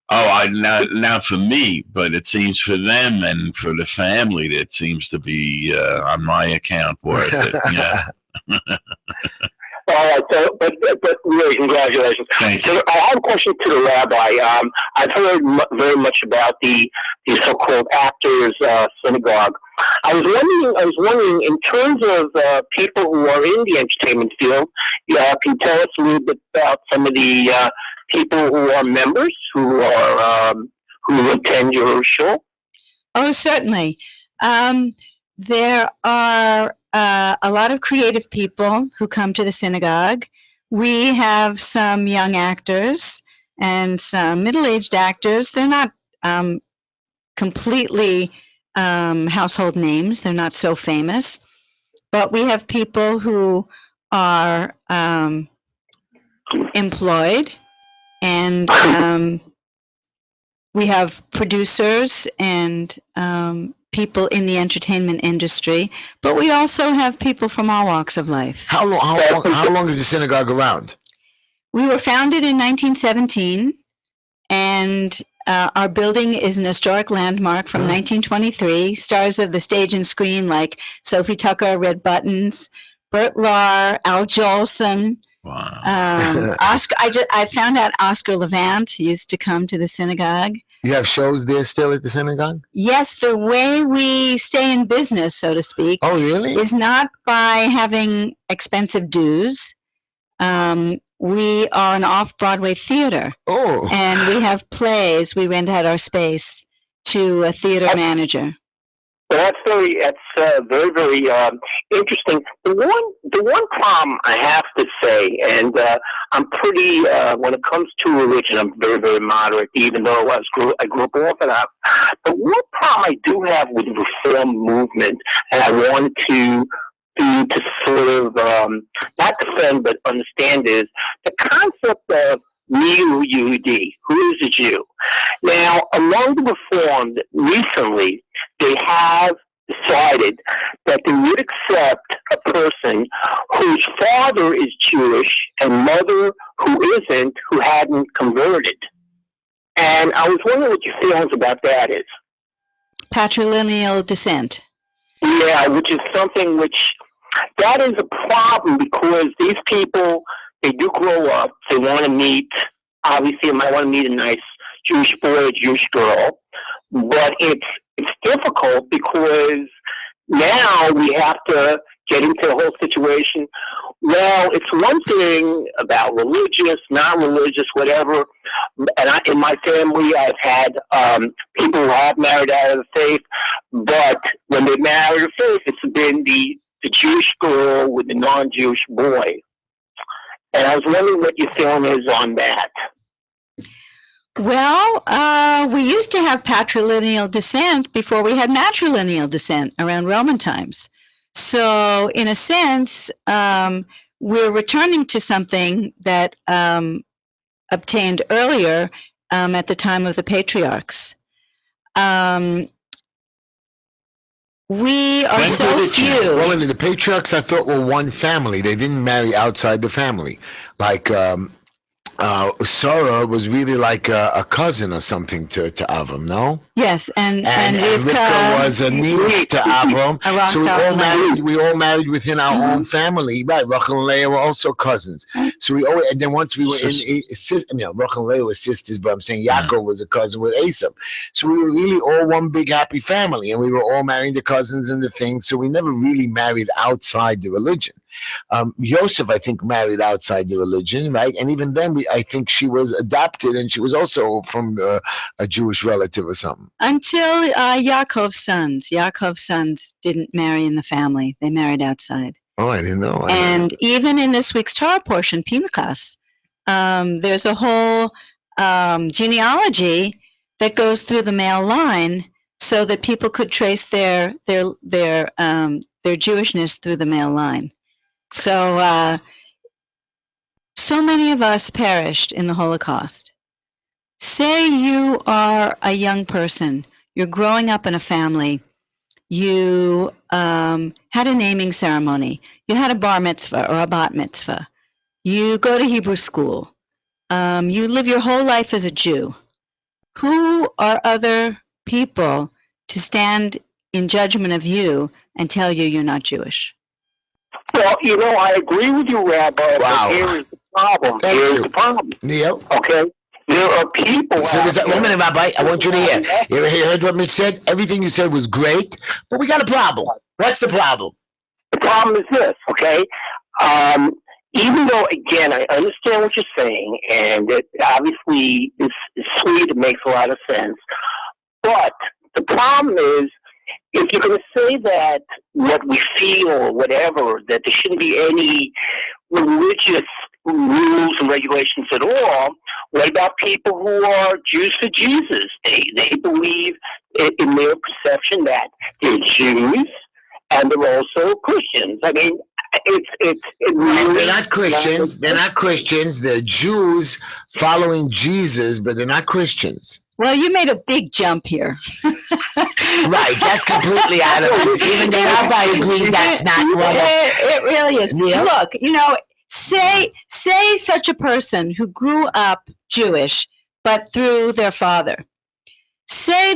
Oh, not for me, but it seems for them and for the family, it seems to be on my account worth it. Yeah. All right, so, but really, congratulations. Thank you. So I have a question to the rabbi. I've heard very much about the so-called actors synagogue. I was wondering, in terms of people who are in the entertainment field, can you tell us a little bit about some of the people who are members who attend your show? Oh, certainly. There are a lot of creative people who come to the synagogue. We have some young actors and some middle-aged actors. They're not completely household names. They're not so famous. But we have people who are employed, and we have producers and people in the entertainment industry, but we also have people from all walks of life. How long is the synagogue around? We were founded in 1917, and our building is an historic landmark from 1923. Stars of the stage and screen like Sophie Tucker, Red Buttons, Bert Lahr, Al Jolson. Wow. Oscar. I found out Oscar Levant used to come to the synagogue. You have shows there still at the synagogue? Yes, the way we stay in business, so to speak, Oh, really? is not by having expensive dues. We are an off-Broadway theater, Oh. and we have plays. We rent out our space to a theater manager. That's very, very interesting. The one problem I have to say, and I'm pretty, when it comes to religion, I'm very, very moderate, even though I grew up Orthodox. But one problem I do have with the Reform movement, and I want to sort of not defend but understand, is the concept of Miu Yehudi, who is a Jew. Now, among the Reformed recently, they have decided that they would accept a person whose father is Jewish and mother who isn't, who hadn't converted. And I was wondering what your feelings about that is. Patrilineal descent. Yeah, which is something that is a problem, because these people, they do grow up, they want to meet, obviously they might want to meet a nice Jewish boy or Jewish girl, but it's difficult because now we have to get into the whole situation Well, it's one thing about religious, non-religious, whatever. And in my family, I've had people who have married out of the faith, but when they married out of faith, it's been the Jewish girl with the non-Jewish boy. And I was wondering what your feeling is on that. Well, we used to have patrilineal descent before we had matrilineal descent around Roman times. So, in a sense, we're returning to something that obtained earlier at the time of the patriarchs. We are When so did it change? few. Well, the patriarchs I thought were one family. They didn't marry outside the family. Like Sarah was really like a cousin or something to Avram, no? Yes, and Rivka was a niece to Avram. So we all married within our own family. Right, Rachel and Leah were also cousins. So we always, and then once we were Rachel and Leah were sisters, but I'm saying Yaakov was a cousin with Esau. So we were really all one big happy family, and we were all marrying the cousins and the things. So we never really married outside the religion. Yosef, I think, married outside the religion, right? And even then, I think she was adopted, and she was also from a Jewish relative or something. Until Yaakov's sons. Yaakov's sons didn't marry in the family. They married outside. Oh, I didn't know. And even in this week's Torah portion, Pinchas, there's a whole genealogy that goes through the male line so that people could trace their Jewishness through the male line. So, so many of us perished in the Holocaust. Say you are a young person, you're growing up in a family, you had a naming ceremony, you had a bar mitzvah or a bat mitzvah, you go to Hebrew school, you live your whole life as a Jew. Who are other people to stand in judgment of you and tell you you're not Jewish? Well, I agree with you, Rabbi. Wow. But here is the problem. Here's the problem. Yep. Okay? There are people. So one minute, Rabbi. I want you to hear. You heard what Mitch said? Everything you said was great, but we got a problem. What's the problem? The problem is this, okay? Even though, again, I understand what you're saying, and it obviously is sweet, it makes a lot of sense, but the problem is, if you're going to say that what we feel or whatever, that there shouldn't be any religious rules and regulations at all, what about people who are Jews for Jesus? They believe in their perception that they're Jews and they're also Christians. I mean, it's really, they're not Christians. They're not Christians. They're Jews following Jesus, but they're not Christians. Well, you made a big jump here. Right, that's completely out of it. Even the rabbi agrees that's not what it really is. Yeah. Look, say such a person who grew up Jewish, but through their father. Say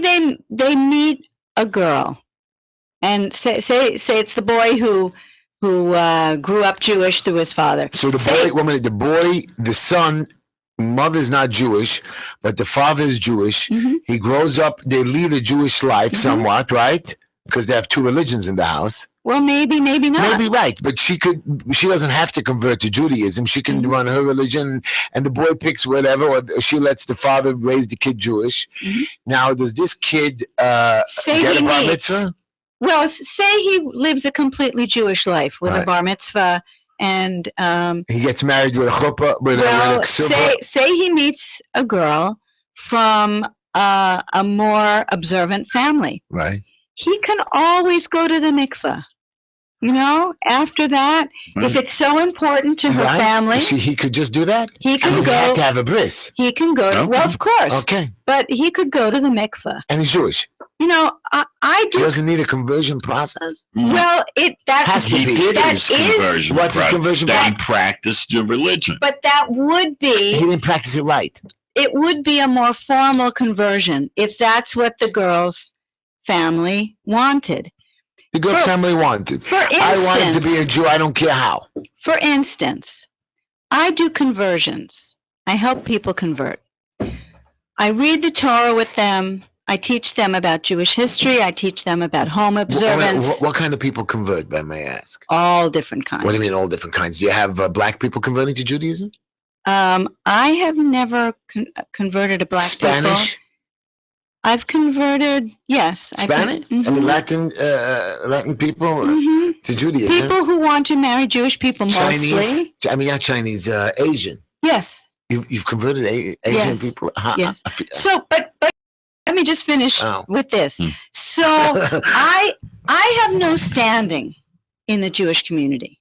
they meet a girl, and say it's the boy who grew up Jewish through his father. So the son, mother's not Jewish, but the father is Jewish. Mm-hmm. He grows up, they lead a Jewish life somewhat, right? Because they have two religions in the house. Well, maybe not. Maybe right, but she doesn't have to convert to Judaism. She can run her religion, and the boy picks whatever, or she lets the father raise the kid Jewish. Mm-hmm. Now, does this kid get a bar mitzvah? Well, say he lives a completely Jewish life with a bar mitzvah, and he gets married with a chuppah. Say he meets a girl from a more observant family. Right. He can always go to the mikveh. After that, if it's so important to her family, he could just do that. He can go. He had to have a bris. He can go. Okay. Well, of course. Okay. But he could go to the mikveh. And he's Jewish. I do. He doesn't need a conversion process. Well, He did his conversion. What's his conversion process? He practiced the religion. But that would be. He didn't practice it right. It would be a more formal conversion if that's what the girl's family wanted. The girl's family wanted. For instance, I wanted to be a Jew. I don't care how. For instance, I do conversions. I help people convert. I read the Torah with them. I teach them about Jewish history. I teach them about home observance. What kind of people convert, I may ask? All different kinds. What do you mean all different kinds? Do you have black people converting to Judaism? I have never converted a black Spanish? people. I've converted, yes. Spanish? I mean, Latin people to Judaism. People who want to marry Jewish people mostly. Chinese? I mean, not Chinese, Asian. Yes. You've converted Asian Yes. people? Yes. So, but let me just finish with this. So I have no standing in the Jewish community.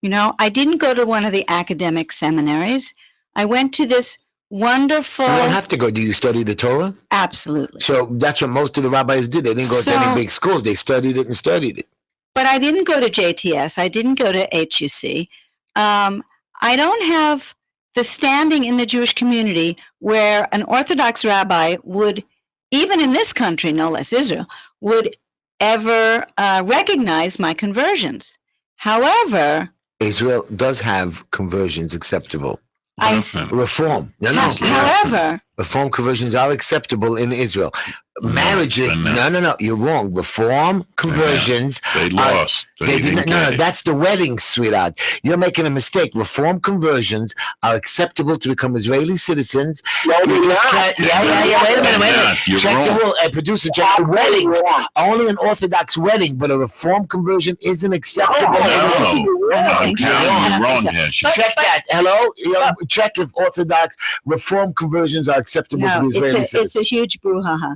You know, I didn't go to one of the academic seminaries. I went to this wonderful. You don't have to go. Do you study the Torah? Absolutely. So that's what most of the rabbis did. They didn't go to any big schools. They studied it and studied it. But I didn't go to JTS. I didn't go to HUC. I don't have the standing in the Jewish community where an Orthodox rabbi would, even in this country, no less Israel, would ever recognize my conversions. However, Israel does have conversions acceptable. I see. Reform. No. However, Reform conversions are acceptable in Israel. Marriages, no, you're wrong. Reform conversions. They lost. They didn't, no, that's the wedding, sweetheart. You're making a mistake. Reform conversions are acceptable to become Israeli citizens. No, You we're just not. Wait a minute. You're Check the wrong. rule. Producer, check the weddings. Only an Orthodox wedding, but a reform conversion isn't acceptable. No. I don't I'm think so. telling I you don't wrong, think so. Heshy. Check that. Hello? Check if Orthodox reform conversions are acceptable to No, Israeli it's a citizens. huge brouhaha.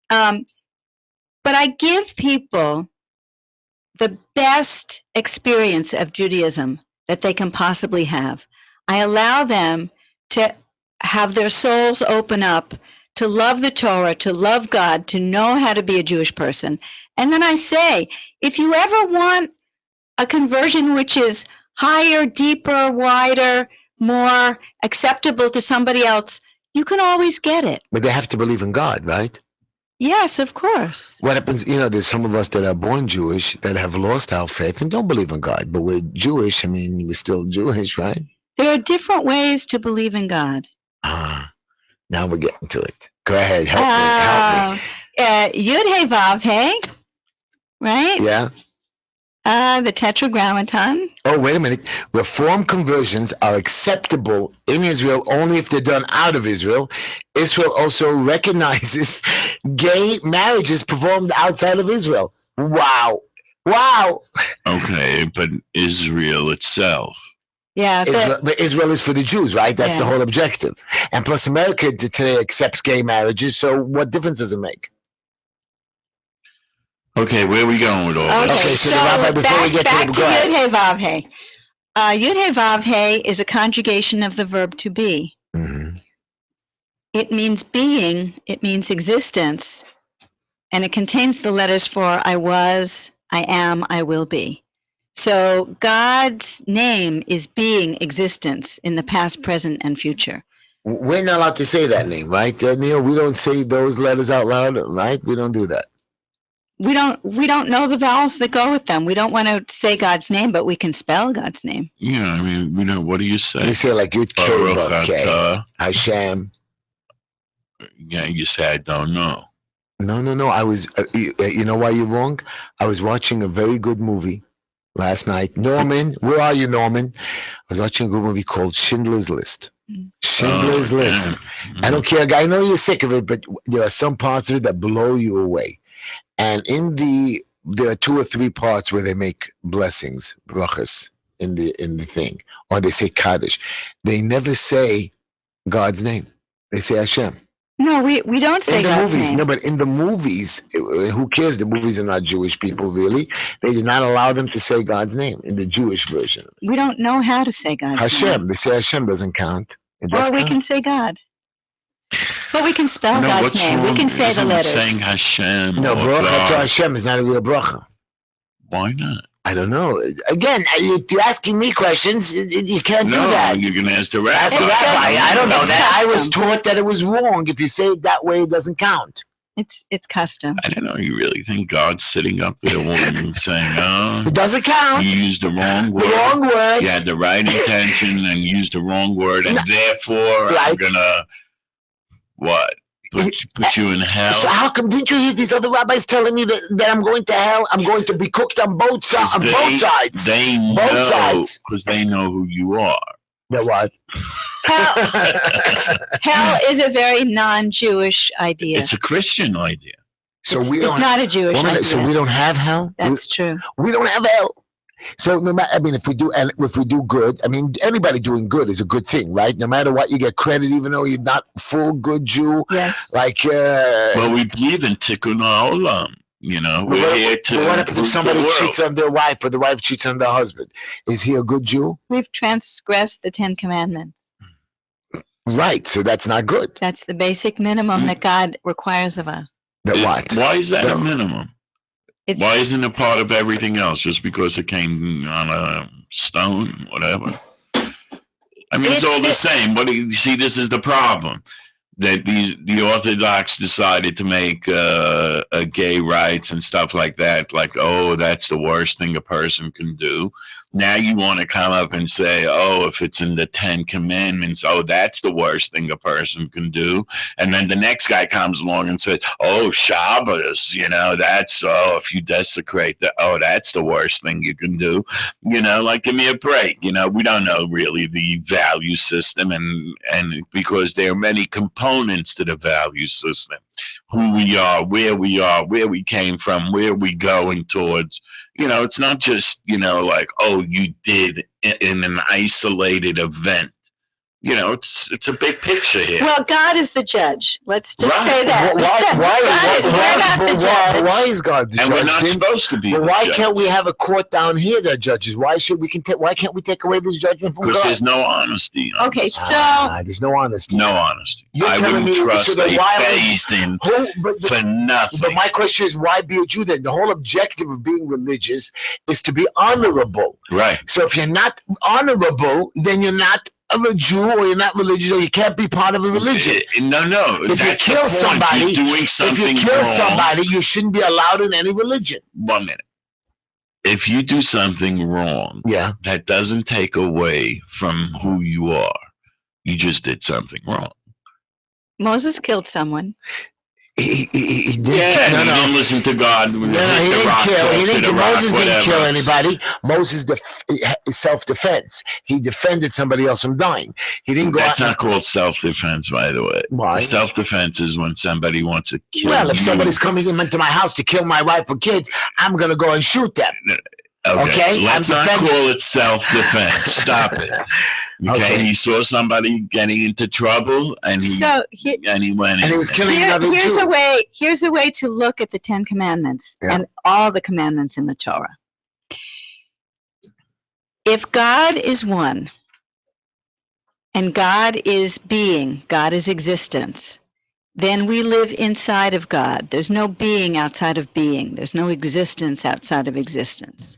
But I give people the best experience of Judaism that they can possibly have. I allow them to have their souls open up, to love the Torah, to love God, to know how to be a Jewish person. And then I say, if you ever want a conversion which is higher, deeper, wider, more acceptable to somebody else, you can always get it. But they have to believe in God, right? Yes, of course. What happens, there's some of us that are born Jewish that have lost our faith and don't believe in God. But we're Jewish. I mean, we're still Jewish, right? There are different ways to believe in God. Now we're getting to it. Go ahead. Help me. Yud Hey Vav Hey, right? Yeah. The Tetragrammaton. Oh, wait a minute. Reform conversions are acceptable in Israel only if they're done out of Israel. Israel also recognizes gay marriages performed outside of Israel. Wow. Okay, but Israel itself. Yeah. But Israel is for the Jews, right? That's the whole objective. And plus, America today accepts gay marriages, so what difference does it make? Okay, where are we going with all Okay, this? so the rabbi, before we get back to to Yud Hey Vav Hey. Yud Hey Vav Hey is a conjugation of the verb to be. Mm-hmm. It means being, it means existence, and it contains the letters for I was, I am, I will be. So God's name is being, existence in the past, present, and future. We're not allowed to say that name, right, Neil? We don't say those letters out loud, right? We don't do that. We don't know the vowels that go with them. We don't want to say God's name, but we can spell God's name. Yeah, I mean, what do you say? We say like Yud K, Hashem. Yeah, you say I don't know. No. I was, you know why you're wrong? I was watching a very good movie last night. Norman, where are you, Norman? I was watching a good movie called Schindler's List. Schindler's List. Yeah. I don't care. I know you're sick of it, but there are some parts of it that blow you away. And there are 2 or 3 parts where they make blessings, brachas, in the thing, or they say Kaddish. They never say God's name. They say Hashem. No, we don't say in the God's movies. name. No, but in the movies, who cares? The movies are not Jewish people, really. They did not allow them to say God's name in the Jewish version. We don't know how to say God's Hashem. name. They say Hashem doesn't count. It does Or we count. can say God. But we can spell God's what's name. wrong? We can say the Isn't letters. saying Hashem. No, or bracha God. to Hashem is not a real bracha. Why not? I don't know. Again, you're asking me questions. You can't do No, that. you're going to ask the Ask the rabbi. rabbi. I don't know It's that. I was custom. taught that it was wrong. If you say it that way, it doesn't count. It's custom. I don't know. You really think God's sitting up there saying, "Oh, It doesn't count. you used the wrong The word. wrong word. You had the right intention and used the wrong word, and No. therefore I'm Right. gonna what?" put you in hell. So how come, didn't you hear these other rabbis telling me that I'm going to hell? I'm going to be cooked on both sides. Both sides. They Both know, sides. because they know who you are. Yeah, what? Hell is a very non-Jewish idea. It's a Christian idea. So it's, we don't. it's not a Jewish idea. So we don't have hell. That's true. We don't have hell. So no matter, I mean, if we do good, I mean, anybody doing good is a good thing, right? No matter what, you get credit, even though you're not full good Jew. Yes. Like. Well, we believe in tikkun ha'olam. You know, we're here to. What happens if somebody cheats on their wife, or the wife cheats on their husband? Is he a good Jew? We've transgressed the 10 Commandments. Right. So that's not good. That's the basic minimum that God requires of us. That what? Why is that a minimum? It's, Why isn't it part of everything else? Just because it came on a stone, whatever. I mean, it's all the same. What do you see? This is the problem. That the Orthodox decided to make gay rights and stuff like that, like, oh, that's the worst thing a person can do. Now you want to come up and say, oh, if it's in the 10 Commandments, oh, that's the worst thing a person can do. And then the next guy comes along and says, oh, Shabbos, you know, that's, oh, if you desecrate that, oh, that's the worst thing you can do. You know, like, give me a break. You know, we don't know really the value system, and because there are many components to the value system, who we are, where we came from, where we going towards. You know, it's not just, you know, like, oh, you did in an isolated event. You know, it's a big picture here. well, God is the judge. Let's just Right. say that. Why is God the judge? And we're not supposed to be. But why can't we have a court down here that judges? Why can't we take away this judgment from Because God? there's no honesty. Okay, so There's no honesty. No honesty. You're I telling wouldn't me- trust so then a why would- based in for nothing. But my question is, why be a Jew then? The whole objective of being religious is to be honorable. Right. So if you're not honorable, then you're not a Jew, or you're not religious, or you can't be part of a religion. No. If you That's kill the point. somebody, You're doing something if you kill wrong. somebody, you shouldn't be allowed in any religion. 1 minute. If you do something wrong, Yeah. that doesn't take away from who you are. You just did something wrong. Moses killed someone. He didn't. Yeah, No, he no. didn't listen to God. No, he didn't kill. He didn't kill. Moses didn't kill anybody. Moses self-defense. He defended somebody else from dying. He didn't go That's out. not called self-defense, by the way. Why? Self-defense is when somebody wants to kill Well, if you. somebody's coming into my house to kill my wife or kids, I'm gonna go and shoot them. Okay, Let's I'm not defending- call it self-defense. Stop it. Okay? He saw somebody getting into trouble, and he So and he went in. And he was killing another here's Jew. a way. Here's a way to look at the 10 Commandments and all the commandments in the Torah. If God is one, and God is being, God is existence, then we live inside of God. There's no being outside of being. There's no existence outside of existence.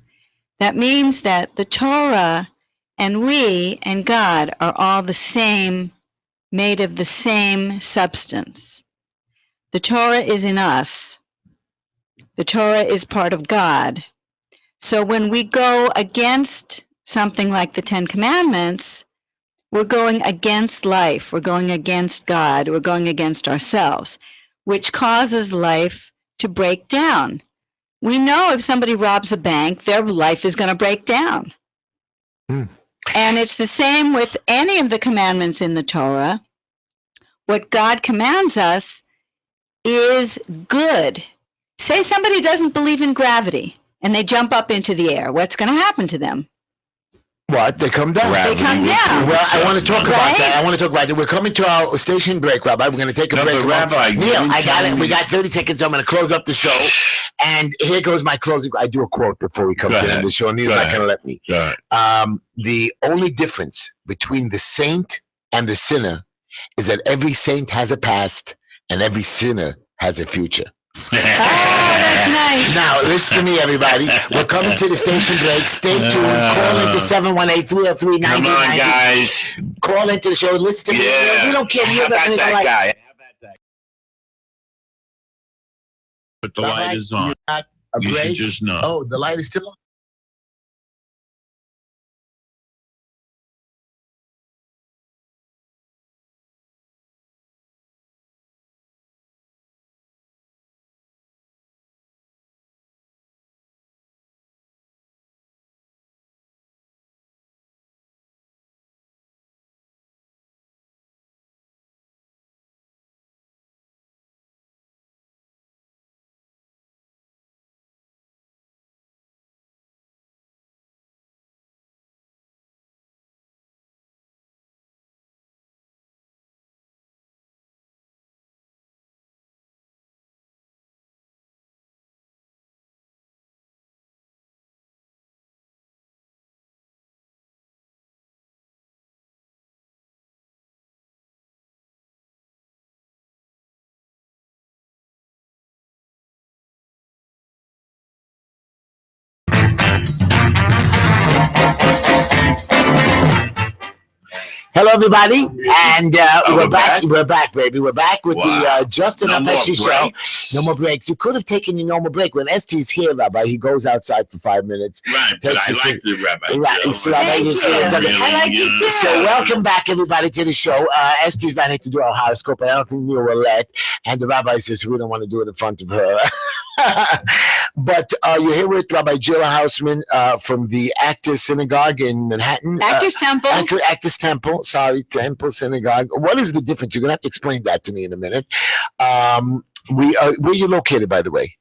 That means that the Torah and we and God are all the same, made of the same substance. The Torah is in us. The Torah is part of God. So when we go against something like the 10 Commandments, we're going against life. We're going against God. We're going against ourselves, which causes life to break down. We know if somebody robs a bank, their life is going to break down. And it's the same with any of the commandments in the Torah. What God commands us is good. Say somebody doesn't believe in gravity and they jump up into the air. What's going to happen to them? What? They come down. Gravity They come will down. prove Well, I itself. want to talk about that. I want to talk about it. We're coming to our station break, Rabbi. We're going to take a No, break. but Rabbi, Neil, you I got tell it. We me- got 30 seconds. I'm going to close up the show. And here goes my closing. I do a quote before we come Go to the end ahead. of the show. Neil's Go not ahead. going to let me. All right. The only difference between the saint and the sinner is that every saint has a past and every sinner has a future. Oh, that's nice. Now, listen to me, everybody. We're coming to the station break. Stay tuned. Call into 718-303-9090. Come on, guys. Call into the show. Listen to me. Yeah. We don't care. How Neil about doesn't even that like guy? How about that? But the Rabbi, light is on. you're not a You should break. just know. Oh, the light is still on. Hello, everybody, and we're back. back? We're back, baby. We're back with Wow. the Just No Enough more Heshy show. breaks. No more breaks. You could have taken your normal break. When ST's here, Rabbi, he goes outside for 5 minutes. Right, but Takes I us like the Rabbi Right, Joe. so Rabbi Thank is you. here I talking- like you too. So welcome back, everybody, to the show. ST's not here to do our horoscope, and I don't think Neil will let. And the Rabbi says we don't want to do it in front of her. But you're here with Rabbi Jill Hausman from the Actors Synagogue in Manhattan. Actors Temple. Actors Temple. Sorry, Temple Synagogue. What is the difference? You're gonna have to explain that to me in a minute. Where you located, by the way?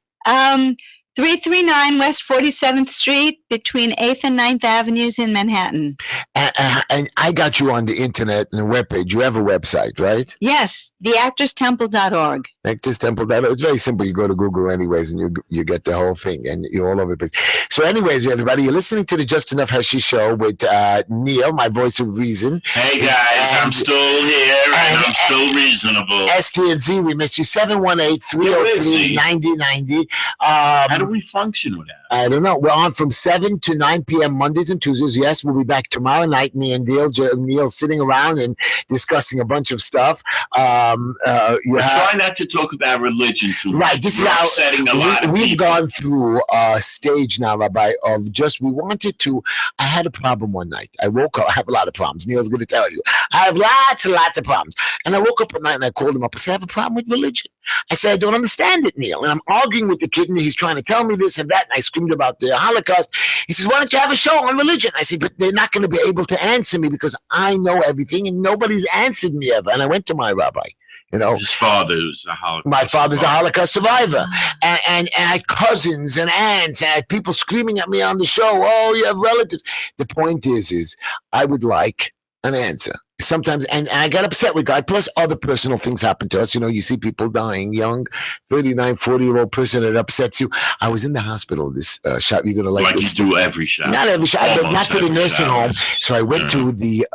339 West 47th Street between 8th and 9th Avenues in Manhattan. And I got you on the internet and the webpage. You have a website, right? Yes, theactorstemple.org. Actors Temple. It's very simple. You go to Google anyways, and you get the whole thing, and you're all over the place. So, anyways, everybody, you're listening to the Just Enough Heshy show with Neil, my voice of reason. Hey guys, I'm And- still here and and- I'm still reasonable. ST and Z, we missed you. 718-303-9090. How do we function with that? I don't know. We're on from 7 to 9 p.m. Mondays and Tuesdays. Yes, we'll be back tomorrow night. Me and Neil sitting around and discussing a bunch of stuff. We're trying not to talk about religion too much. Right, this is We're how upsetting a lot of we've people. gone through a stage now, Rabbi, of just we wanted to. I had a problem one night. I woke up. I have a lot of problems. Neil's going to tell you. I have lots and lots of problems. And I woke up at night and I called him up. I said, I have a problem with religion. I said, I don't understand it, Neil. And I'm arguing with the kid, and he's trying to tell me this and that. And I screamed about the Holocaust. He says, why don't you have a show on religion? I said, but they're not going to be able to answer me because I know everything and nobody's answered me ever. And I went to my rabbi. You know, His father was a Holocaust. my father's a survivor. Holocaust survivor, and I had cousins and aunts, and I had people screaming at me on the show. Oh, you have relatives. The point is I would like an answer. Sometimes, and I got upset with God. Plus, other personal things happen to us. You know, you see people dying young, 39, 40-year-old person, it upsets you. I was in the hospital. This shot, you're gonna like this. you do every shot. Not every shot, but Almost not to the every nursing shower. home. So I went to the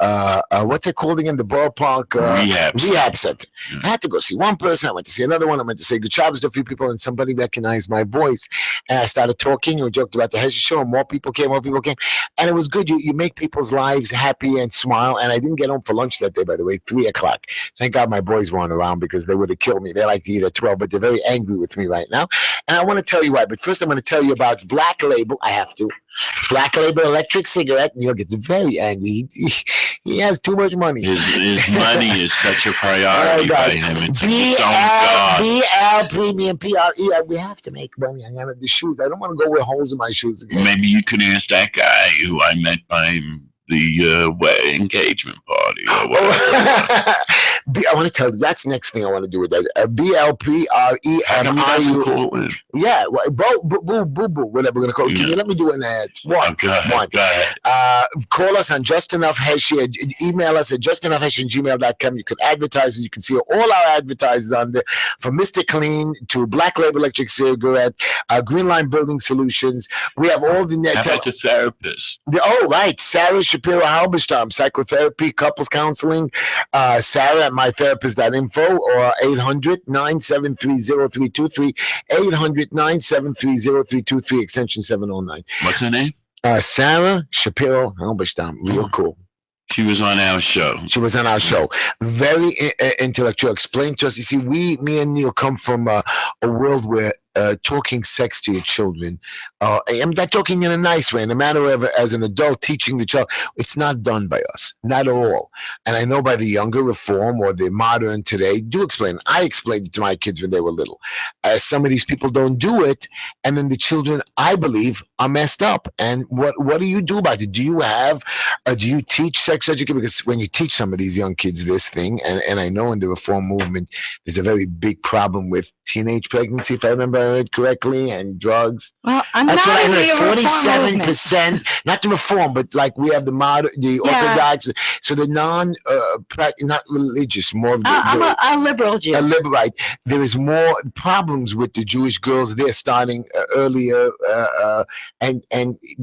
what's it called again? The ballpark Rehab center. Yeah. I had to go see one person. I went to see another one. I went to say good Shabbos to a few people, and somebody recognized my voice. And I started talking, and we joked about the Heshy show. And more people came, and it was good. You make people's lives happy and smile. And I didn't get home for lunch that day, by the way, 3:00. Thank God my boys weren't around because they would have killed me. They like to eat at 12, but they're very angry with me right now. And I want to tell you why. But first, I'm going to tell you about Black Label. I have to. Black Label electric cigarette. Neil gets very angry. He has too much money. His money is such a priority by him. It's like its own BL God. Premium PRE. We have to make money. I got the shoes. I don't want to go with holes in my shoes again. Maybe you could ask that guy who I met by the engagement party or whatever. I want to tell you, that's the next thing I want to do with that. How come he doesn't BLPREMIU. call in? Yeah, well, boo, whatever we're going to call it. Can Yeah. you let me do an ad? One. Go ahead. Call us on Just Enough Heshy. Email us at justenoughheshy@gmail.com. You can advertise. You can see all our advertisers on there, from Mr. Clean to Black Label Electric Cigarette, Green Line Building Solutions. We have all the net. How about the therapist? Oh, right. Sarah Shapiro Halberstam, psychotherapy, couples counseling. Sarah at mytherapist.info or 800-973-0323, 800-973-0323, extension 709. What's her name? Sarah Shapiro Halberstam, real cool. She was on our show. She was on our show. Very intellectual. Explain to us. You see, me and Neil come from a world where talking sex to your children, I'm not talking in a nice way, in a manner of as an adult teaching the child, it's not done by us, not at all. And I know by the younger reform or the modern today, do explain. I explained it to my kids when they were little. Some of these people don't do it, and then the children, I believe, are messed up. And what do you do about it? Do you teach sex education? Because when you teach some of these young kids this thing, and I know in the reform movement, there's a very big problem with teenage pregnancy, if I remember correctly, and drugs. Well, I'm That's what not I in the heard. reform movement. 47%, not the reform, but like we have the Orthodox, so the not religious, more of the, I'm a liberal Jew. a liberal, right. There is more problems with the Jewish girls. They're starting earlier and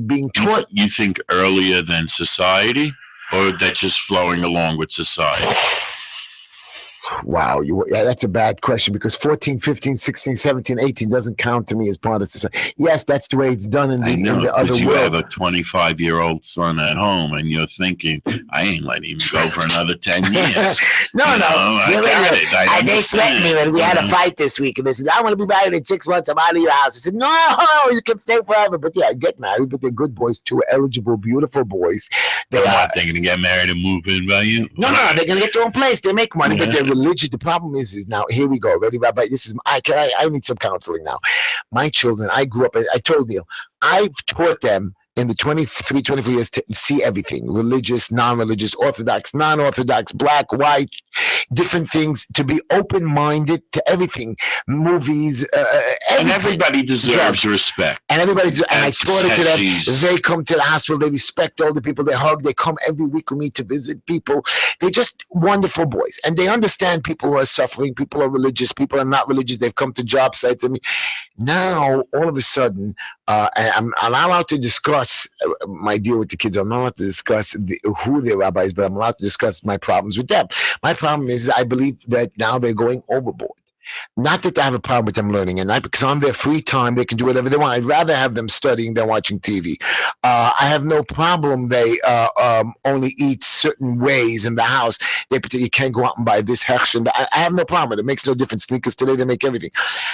being taught. You think earlier than society, or that's just flowing along with society? Wow, yeah, that's a bad question because 14, 15, 16, 17, 18 doesn't count to me as part of society. Yes, that's the way it's done in I know, the other because you world. have a 25-year-old son at home, and you're thinking, I ain't letting him go for another 10 years. No, I got it. I they threatened me when we had a fight this week, and they said, I want to be married in 6 months. I'm out of your house. I said, no, you can stay forever. But yeah, get married, but they're good boys, 2 eligible, beautiful boys. They are. They're going to get married and move in by you? No, they're going to get their own place. They make money, but Yeah. they're religious. The problem is now, here we go. Ready, Rabbi? This is, I need some counseling now. My children, I grew up, I told Neil, I've taught them in the 23, 24 years to see everything, religious, non-religious, orthodox, non-orthodox, black, white, different things, to be open-minded to everything, movies, everything. And everybody deserves respect. And everybody, and I taught it to them. Heshy's. They come to the hospital, they respect all the people, they hug, they come every week with me to visit people. They're just wonderful boys. And they understand people who are suffering, people are religious, people are not religious, they've come to job sites. I mean, now, all of a sudden, I'm not allowed to discuss my deal with the kids. I'm not allowed to discuss who their rabbis, but I'm allowed to discuss my problems with them. My problem is I believe that now they're going overboard. Not that I have a problem with them learning at night, because on their free time they can do whatever they want. I'd rather have them studying than watching TV. I have no problem they only eat certain ways in the house. You can't go out and buy this Heshy. And I have no problem with it. It makes no difference to me because today they make everything.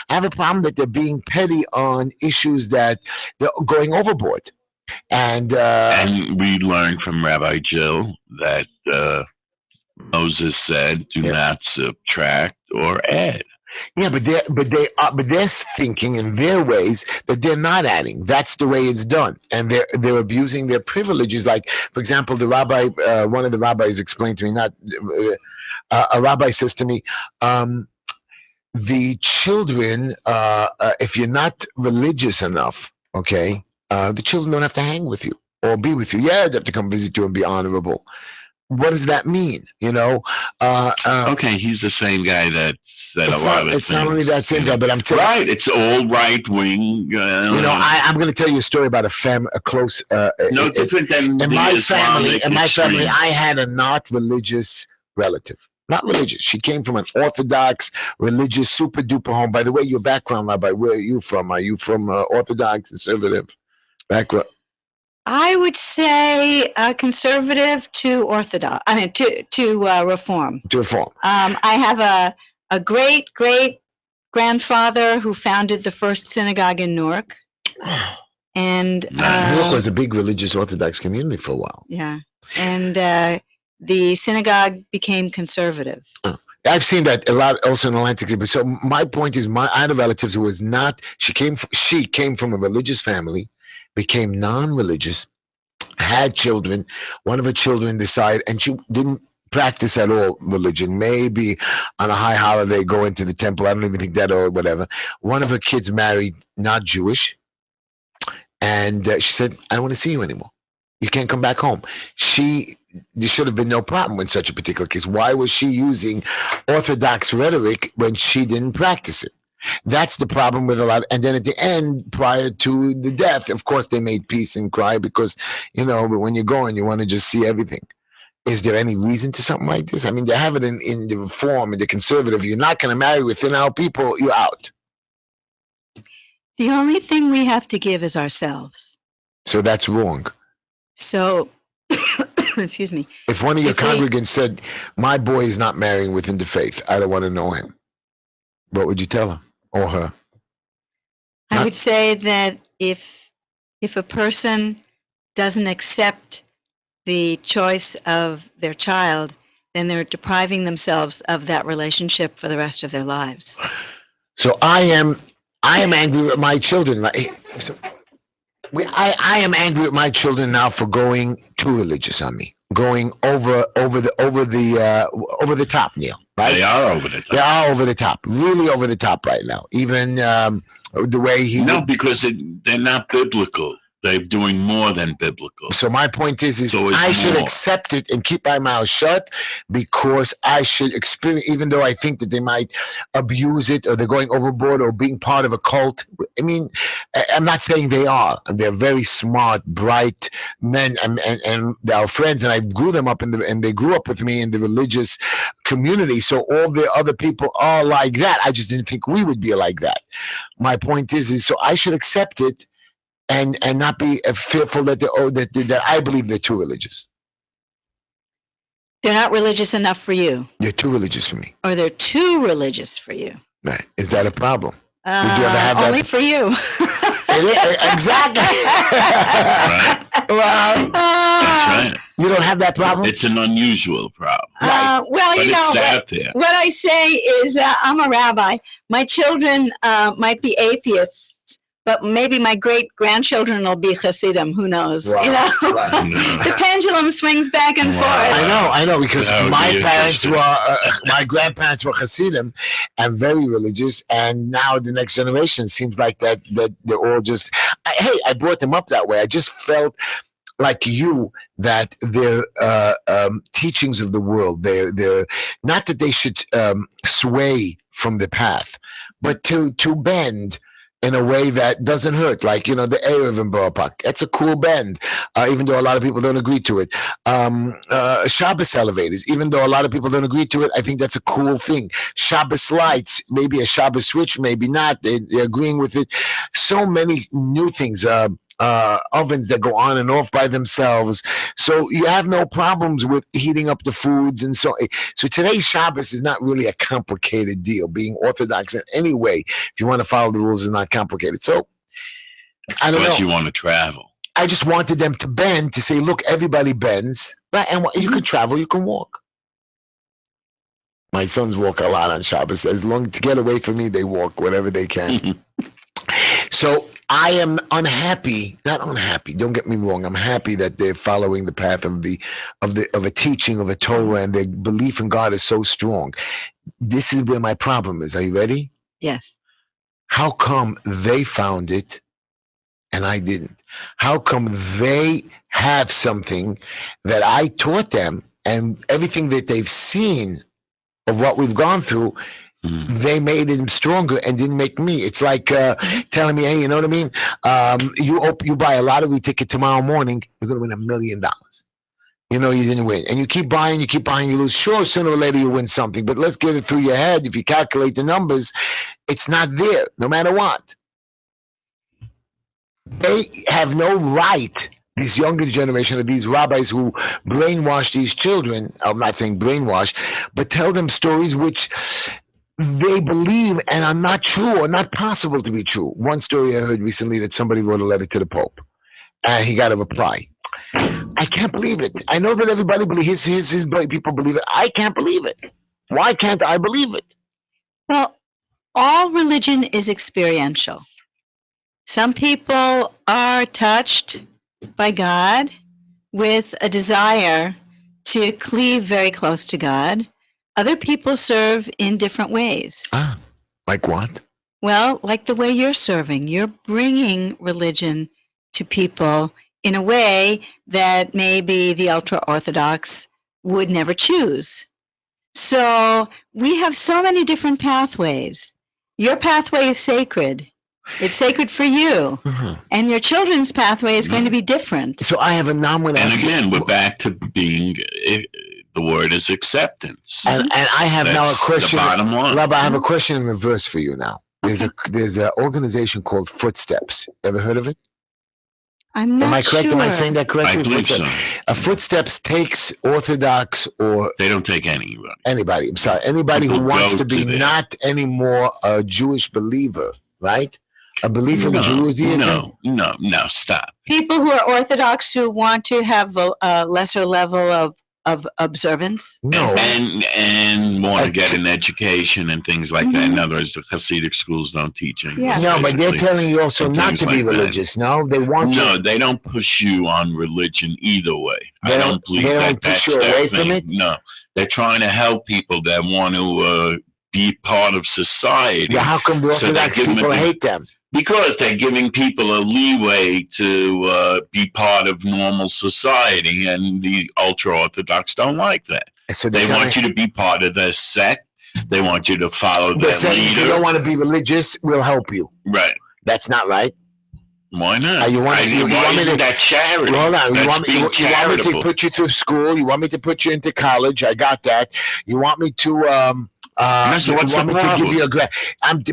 I have a problem that they're being petty on issues that they're going overboard. And we learned from Rabbi Jill that Moses said, "Do not subtract or add." yeah, but they're thinking in their ways that they're not adding. That's the way it's done, and they're abusing their privileges. Like, for example, the rabbi, one of the rabbis explained to me. A rabbi says to me, the children, if you're not religious enough, okay, the children don't have to hang with you or be with you. Yeah, they have to come visit you and be honorable. What does that mean? You know? Okay, he's the same guy that said a lot of things. It's not only that same guy, but I'm telling you. Right, it's all right wing. You know, I'm going to tell you a story about a close. No different than in the my Islamic family. In my family, extreme. I had a not religious relative. Not religious. She came from an Orthodox, religious, super duper home. By the way, your background, Rabbi, where are you from? Are you from Orthodox, conservative background? I would say conservative to Orthodox. I mean, to Reform. To Reform. I have a great grandfather who founded the first synagogue in Newark, and Newark was a big religious Orthodox community for a while. yeah, and the synagogue became conservative. I've seen that a lot also in Atlantic City. So my point is, I had a relative who was not. She came from a religious family, became non-religious, had children. One of her children decided, and she didn't practice at all religion. Maybe on a high holiday, go into the temple. I don't even think that or whatever. One of her kids married not Jewish, and she said, "I don't want to see you anymore. You can't come back home." There should have been no problem in such a particular case. Why was she using Orthodox rhetoric when she didn't practice it? That's the problem with a lot. And then at the end, prior to the death, of course, they made peace and cry because, but when you're going, you want to just see everything. Is there any reason to something like this? I mean, they have it in the Reform and the conservative. You're not going to marry within our people, you're out. The only thing we have to give is ourselves. So that's wrong. So, excuse me. If one of your congregants said, my boy is not marrying within the faith, I don't want to know him, what would you tell him or her? I would say that if a person doesn't accept the choice of their child, then they're depriving themselves of that relationship for the rest of their lives. So I am angry with my children. I am angry with my children now for going too religious on me, going over the top, Neil. Right? They are over the top. They are over the top, really over the top right now. Even the way he because they're not biblical. They're doing more than biblical. So my point is So it's I should more. accept it and keep my mouth shut, because I should experience, even though I think that they might abuse it or they're going overboard or being part of a cult. I mean, I'm not saying they are. They're very smart, bright men, and they're our friends, and I grew them up and they grew up with me in the religious community. So all the other people are like that. I just didn't think we would be like that. My point is so I should accept it and not be fearful that that I believe they're too religious. They're not religious enough for you, They're too religious for me. or they're too religious for you. Right. Is that a problem? you ever have that? Only for you. Exactly. Right? Well, That's right. you don't have that problem? It's an unusual problem. Well, But you know, it's out there. what I say is I'm a rabbi. My children might be atheists, but maybe my great-grandchildren will be Hasidim. Who knows? Wow. You know, Wow. the pendulum swings back and Wow. forth. I know, because That would my be parents interesting. were, my grandparents were Hasidim and very religious, and now the next generation seems like that they're all just. Hey, I brought them up that way. I just felt like you that their teachings of the world, they're not that they should sway from the path, but to bend in a way that doesn't hurt, like, the Erev in Borough Park. That's a cool bend, even though a lot of people don't agree to it. Shabbos elevators, even though a lot of people don't agree to it, I think that's a cool thing. Shabbos lights, maybe a Shabbos switch, maybe not. They're agreeing with it. So many new things. Ovens that go on and off by themselves, so you have no problems with heating up the foods. And so today's Shabbos is not really a complicated deal. Being Orthodox in any way, if you want to follow the rules, is not complicated. So I don't Unless know. you want to travel. I just wanted them to bend, to say, look, everybody bends, right? And you can travel, you can walk. My sons walk a lot on Shabbos. As long to get away from me, they walk whatever they can. So I am unhappy, not unhappy, don't get me wrong. I'm happy that they're following the path of a teaching of a Torah, and their belief in God is so strong. This is where my problem is. Are you ready? Yes. How come they found it and I didn't? How come they have something that I taught them, and everything that they've seen of what we've gone through, they made him stronger and didn't make me. It's like telling me, hey, you know what I mean? You buy a lottery ticket tomorrow morning, you're going to win $1 million. You didn't win. And you keep buying, you lose. Sure, sooner or later you win something, but let's get it through your head. If you calculate the numbers, it's not there, no matter what. They have no right, this younger generation of these rabbis who brainwash these children. I'm not saying brainwash, but tell them stories which they believe and are not true or not possible to be true. One story I heard recently that somebody wrote a letter to the Pope and he got a reply. I can't believe it. I know that everybody believes his people believe it. I can't believe it. Why can't I believe it? Well, all religion is experiential. Some people are touched by God with a desire to cleave very close to God. Other people serve in different ways. Like what? Well, like the way you're serving. You're bringing religion to people in a way that maybe the ultra-Orthodox would never choose. So we have so many different pathways. Your pathway is sacred. It's sacred for you. And your children's pathway is going to be different. So I have a nominal. And again, we're back to being, the word is acceptance. And I have now a That's question. the bottom line. Rabbi, I have a question in reverse for you now. There's an organization called Footsteps. Ever heard of it? I'm not Am I correct? sure. Am I saying that correctly? I believe so. A Footsteps takes Orthodox or They don't take anybody. anybody. I'm sorry. Anybody who People wants go to be to them. not anymore a Jewish believer, right? A believer in Judaism? No, stop. People who are Orthodox who want to have a lesser level of observance. No. And want to get an education and things like that. In other words, the Hasidic schools don't teach English. Yeah. No, but they're basically. telling you also And not things to be like that. religious. No, they want No, to. they don't push you on religion either way. They I don't- don't believe they that don't push that's you their away from thing. it? No, they're trying to help people that want to be part of society. Yeah, how come the So they Orthodox give them people a- hate them? Because they're giving people a leeway to be part of normal society, and the ultra-Orthodox don't like that. So They want you to be part of their sect. They want you to follow they're their saying if you leader. don't want to be religious, we'll help you. Right. That's not right. Why not? You want me to that charity? hold on. You That's want me to put you through school? You want me to put you into college? I got that. You want me to so what's you want the me to problem? give you a grant?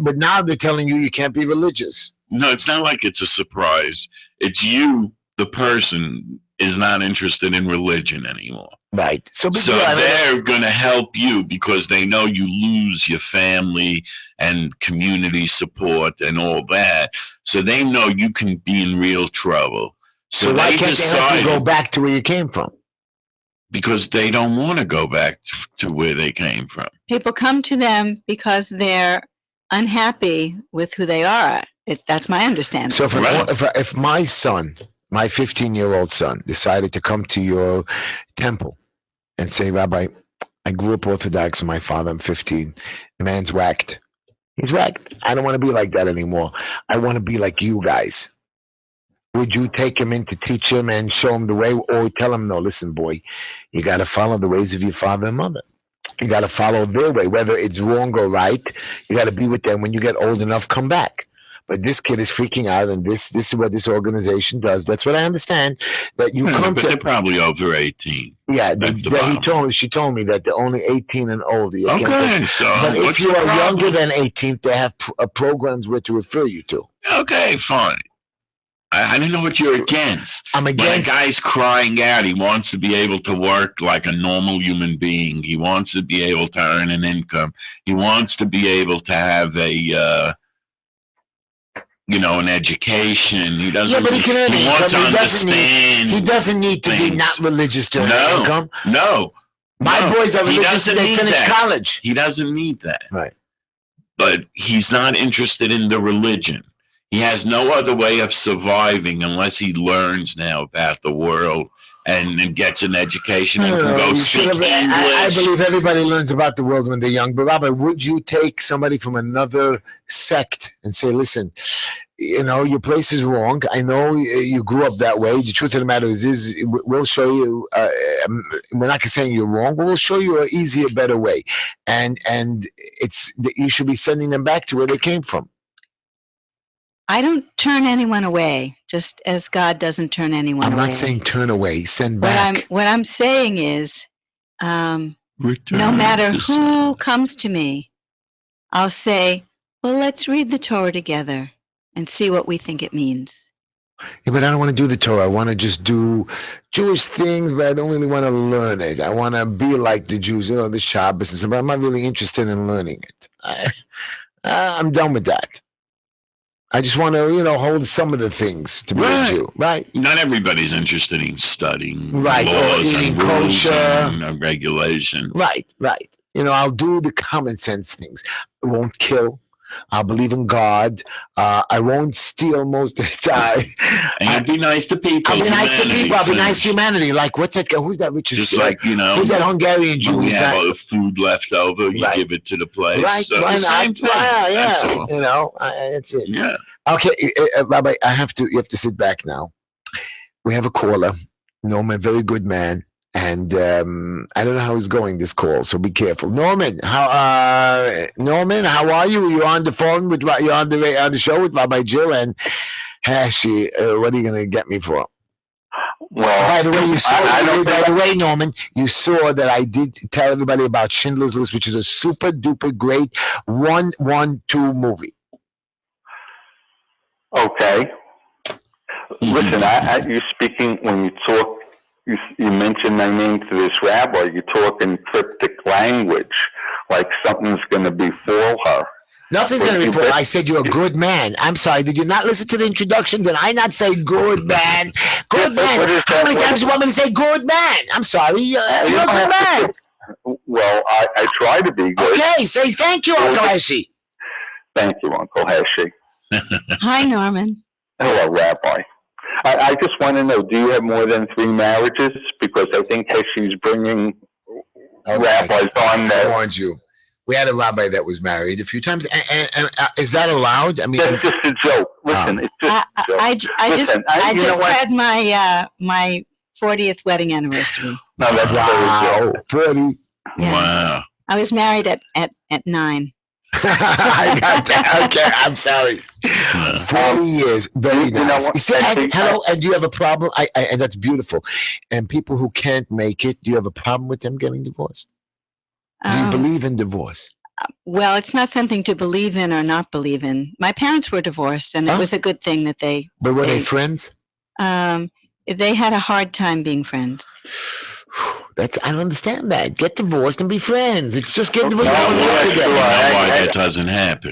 But now they're telling you can't be religious. No, it's not like it's a surprise. It's you, the person, is not interested in religion anymore. Right. So they're going to help you because they know you lose your family and community support and all that. So they know you can be in real trouble. So why can't they help you go back to where you came from? Because they don't want to go back to where they came from. People come to them because they're unhappy with who they are. That's my understanding. So if my son, my 15-year-old son, decided to come to your temple and say, Rabbi, I grew up Orthodox with my father, I'm 15. The man's whacked. He's whacked. I don't want to be like that anymore. I want to be like you guys. Would you take him in to teach him and show him the way, or tell him, no, listen, boy, you got to follow the ways of your father and mother. You got to follow their way, whether it's wrong or right. You got to be with them. When you get old enough, come back. But this kid is freaking out, and this is what this organization does. That's what I understand. That you come but to. They're probably over 18. Yeah, she told me that they're only 18 and older. Okay, so but if you are younger than 18, they have programs where to refer you to. Okay, fine. I didn't know what you're against. I'm against. When a guy's crying out, he wants to be able to work like a normal human being. He wants to be able to earn an income. He wants to be able to have a, an education. He doesn't. Yeah, but he can earn He wants to understand. He doesn't need to be not religious to earn income. No. My boys are religious and they finish college. He doesn't need that. Right. But he's not interested in the religion. He has no other way of surviving unless he learns now about the world and gets an education and can go speak English. I believe everybody learns about the world when they're young. But Rabbi, would you take somebody from another sect and say, listen, your place is wrong. I know you grew up that way. The truth of the matter is we'll show you, we're not saying you're wrong, but we'll show you an easier, better way. And you should be sending them back to where they came from. I don't turn anyone away, just as God doesn't turn anyone away. I'm not saying turn away, send back. What I'm saying is, no matter who comes to me, I'll say, well, let's read the Torah together and see what we think it means. Yeah, but I don't want to do the Torah. I want to just do Jewish things, but I don't really want to learn it. I want to be like the Jews, the Shabbos and stuff, but I'm not really interested in learning it. I'm done with that. I just want to, hold some of the things to be a Jew, right? Not everybody's interested in studying laws and rules and regulation. Right. I'll do the common sense things. I won't kill. I'll believe in God. I won't steal most of the time. And I'll be nice to people. I'll be nice to people. I'll be nice to humanity. Like, what's that guy? Who's that richest? Just like, who's that Hungarian Jew? When you have all the food left over, you give it to the place. Right. So the same thing. Yeah. That's it. Yeah. Okay, Rabbi, you have to sit back now. We have a caller, Norman, very good man. And I don't know how he's going, this call, so be careful. Norman, how are you? You're on the phone you're on the show with Rabbi Jill and Heshy. What are you going to get me for? Well, by the way, Norman, you saw that I did tell everybody about Schindler's List, which is a super duper great 1-1-2 movie. Okay. Listen, you're speaking when you talk. You mention my name to this rabbi. You talk in cryptic language, like something's going to befall her. Nothing's going to befall. I said you're a good man. I'm sorry. Did you not listen to the introduction? Did I not say good man? Good man. How many times do you want me to say good man? I'm sorry. You're a good man. Well, I try to be good. Okay. Say thank you, Uncle Heshy. Thank you, Uncle Heshy. Hi, Norman. Hello, Rabbi. I just want to know, do you have more than 3 marriages? Because I think Heshy's bringing rabbis on that. I warned you. We had a rabbi that was married a few times. And is that allowed? I mean, That's just a joke. Listen, it's just a joke. I just had my my 40th wedding anniversary. No, that's wow, 40. Yeah. Wow. I was married at 9. I got that. Okay, I'm sorry. 40 years, very you know nice. what? You said, I think- hello, and do you have a problem? And that's beautiful. And people who can't make it, do you have a problem with them getting divorced? Do you believe in divorce? Well, it's not something to believe in or not believe in. My parents were divorced, and it was a good thing that they. But were they friends? They had a hard time being friends. I don't understand that. Get divorced and be friends. It's just get divorced. No, and live yeah, together. You know sure. why that doesn't happen?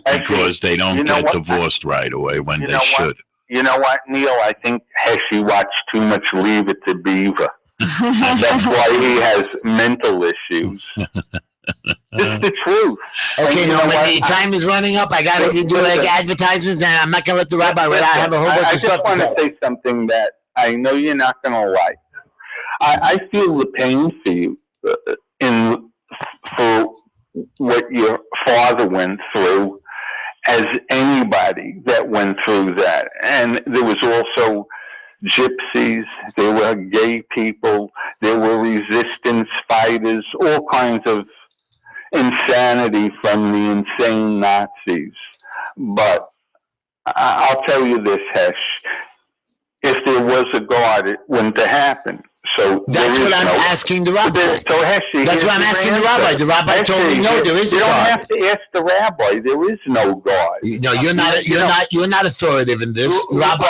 Because they don't get divorced right away when they should. You know what, Neil? I think Heshy watched too much Leave It to Beaver. That's why he has mental issues. It's the truth. Okay, And you no, know but what? the time is running up. I got to do like advertisements, and I'm not going to let the rabbi without I have a whole bunch of stuff to I just want tell. to say something that I know you're not going to like. I feel the pain for you for what your father went through, as anybody that went through that. And there was also gypsies, there were gay people, there were resistance fighters, all kinds of insanity from the insane Nazis. But I'll tell you this, Hesh, if there was a God, it wouldn't have happened. So That's what I'm asking the rabbi. So Heshy, That's what I'm asking the rabbi. The rabbi told me no, there is a You don't God. have to ask the rabbi. There is no God. No, you're not authoritative in this. The rabbi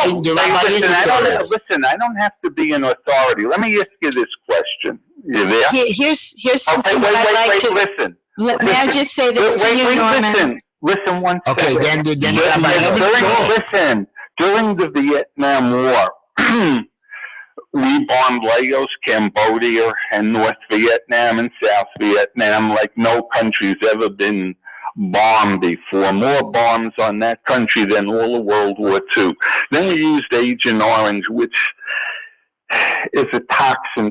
is authoritative. Listen, I don't have to be an authority. Let me ask you this question. You there? Here's something Okay, I'd like to. listen. May I just say this to you, Norman? Listen one second. Okay, then the rabbi. Listen, during the Vietnam War, we bombed Laos, Cambodia, and North Vietnam and South Vietnam like no country's ever been bombed before. More bombs on that country than all of World War II. Then we used Agent Orange, which is a toxin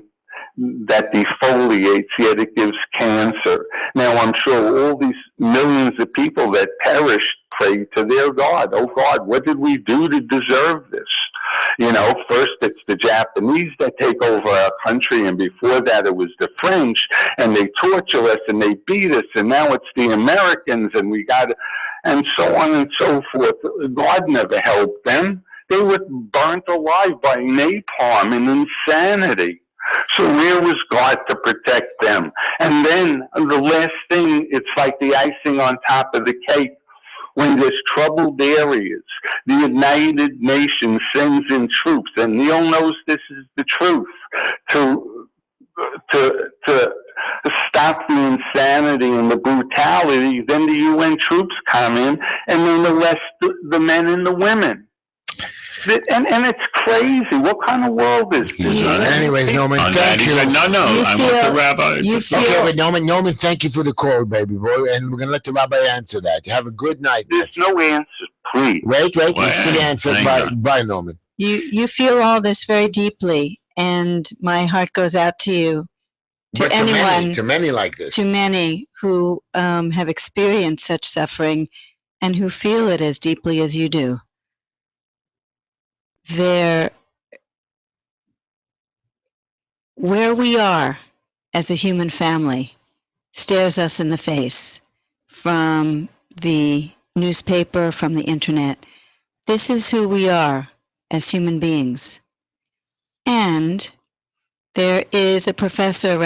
that defoliates, yet it gives cancer. Now, I'm sure all these millions of people that perished prayed to their God. Oh, God, what did we do to deserve this? You know, first it's the Japanese that take over our country, and before that it was the French, and they torture us and they beat us, and now it's the Americans, and we got, and so on and so forth. God never helped them. They were burnt alive by napalm and insanity. So where was God to protect them? And then the last thing, it's like the icing on top of the cake. When there's troubled areas, the United Nations sends in troops, and Neil knows this is the truth, to stop the insanity and the brutality. Then the UN troops come in and then arrest the men and the women. And it's crazy. What kind of world is this? Anyways, Norman, thank you. No, I'm with the rabbi. Okay, but Norman, thank you for the call, baby boy, and we're gonna let the rabbi answer that. Have a good night. There's no answer, please. Wait, it's the answer. Bye, Norman. You feel all this very deeply, and my heart goes out to you, to anyone, to many like this, to many who have experienced such suffering, and who feel it as deeply as you do. Where we are as a human family stares us in the face from the newspaper, from the internet. This is who we are as human beings. And there is a professor,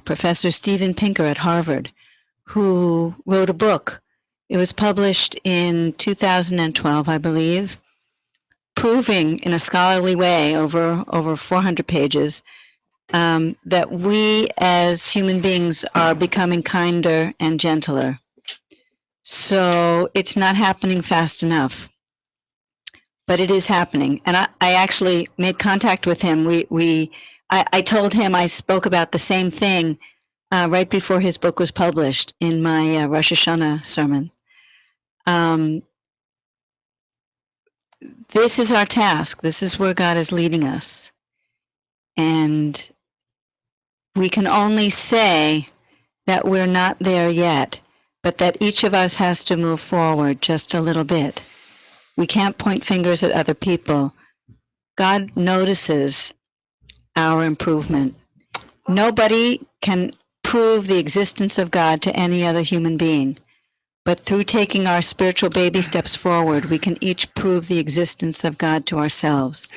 Professor Steven Pinker at Harvard, who wrote a book. It was published in 2012, I believe, proving in a scholarly way over 400 pages that we as human beings are becoming kinder and gentler. So it's not happening fast enough, but it is happening. And I actually made contact with him. I told him I spoke about the same thing right before his book was published in my Rosh Hashanah sermon. This is our task. This is where God is leading us. And we can only say that we're not there yet, but that each of us has to move forward just a little bit. We can't point fingers at other people. God notices our improvement. Nobody can prove the existence of God to any other human being. But through taking our spiritual baby steps forward, we can each prove the existence of God to ourselves.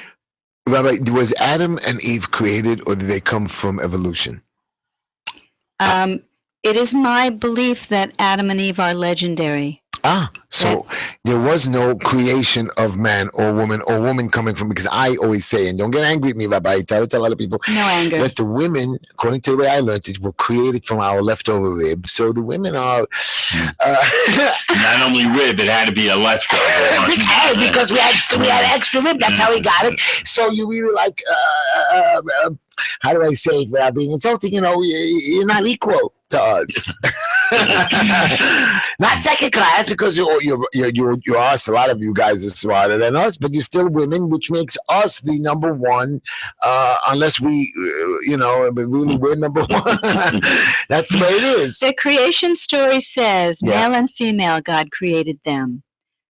Rabbi, was Adam and Eve created, or did they come from evolution? It is my belief that Adam and Eve are legendary. So there was no creation of man or woman coming from, because I always say, and don't get angry at me, Rabbi, I tell a lot of people, No anger. that the women, according to the way I learned it, were created from our leftover rib. So the women are... Not only rib, it had to be a leftover. Because we had extra rib, that's how we got it. So you really like, how do I say it without being insulting, you're not equal to us. Not second class, because you're us. A lot of you guys are smarter than us, but you're still women, which makes us the number one, unless we, really we're number one. That's the way it is. The creation story says male and female, God created them.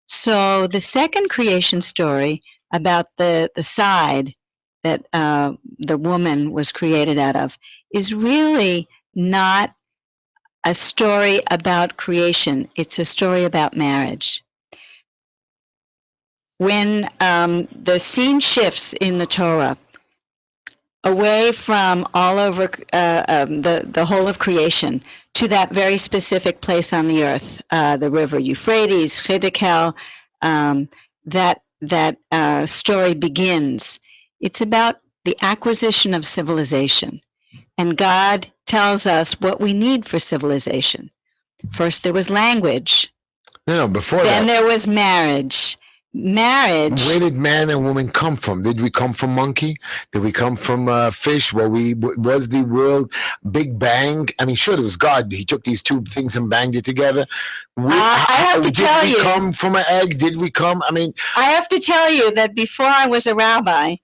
So the second creation story about the side that the woman was created out of is really not a story about creation. It's a story about marriage. When the scene shifts in the Torah away from all over the whole of creation to that very specific place on the earth, the river Euphrates, Conneticut, that story begins. It's about the acquisition of civilization. And God tells us what we need for civilization. First, there was language. No, before then that. There was marriage. Where did man and woman come from? Did we come from monkey? Did we come from fish? Was the world Big Bang? I mean, sure, it was God. He took these two things and banged it together. I have to tell you. Did we come from an egg? Did we come? I mean, I have to tell you that before I was a rabbi,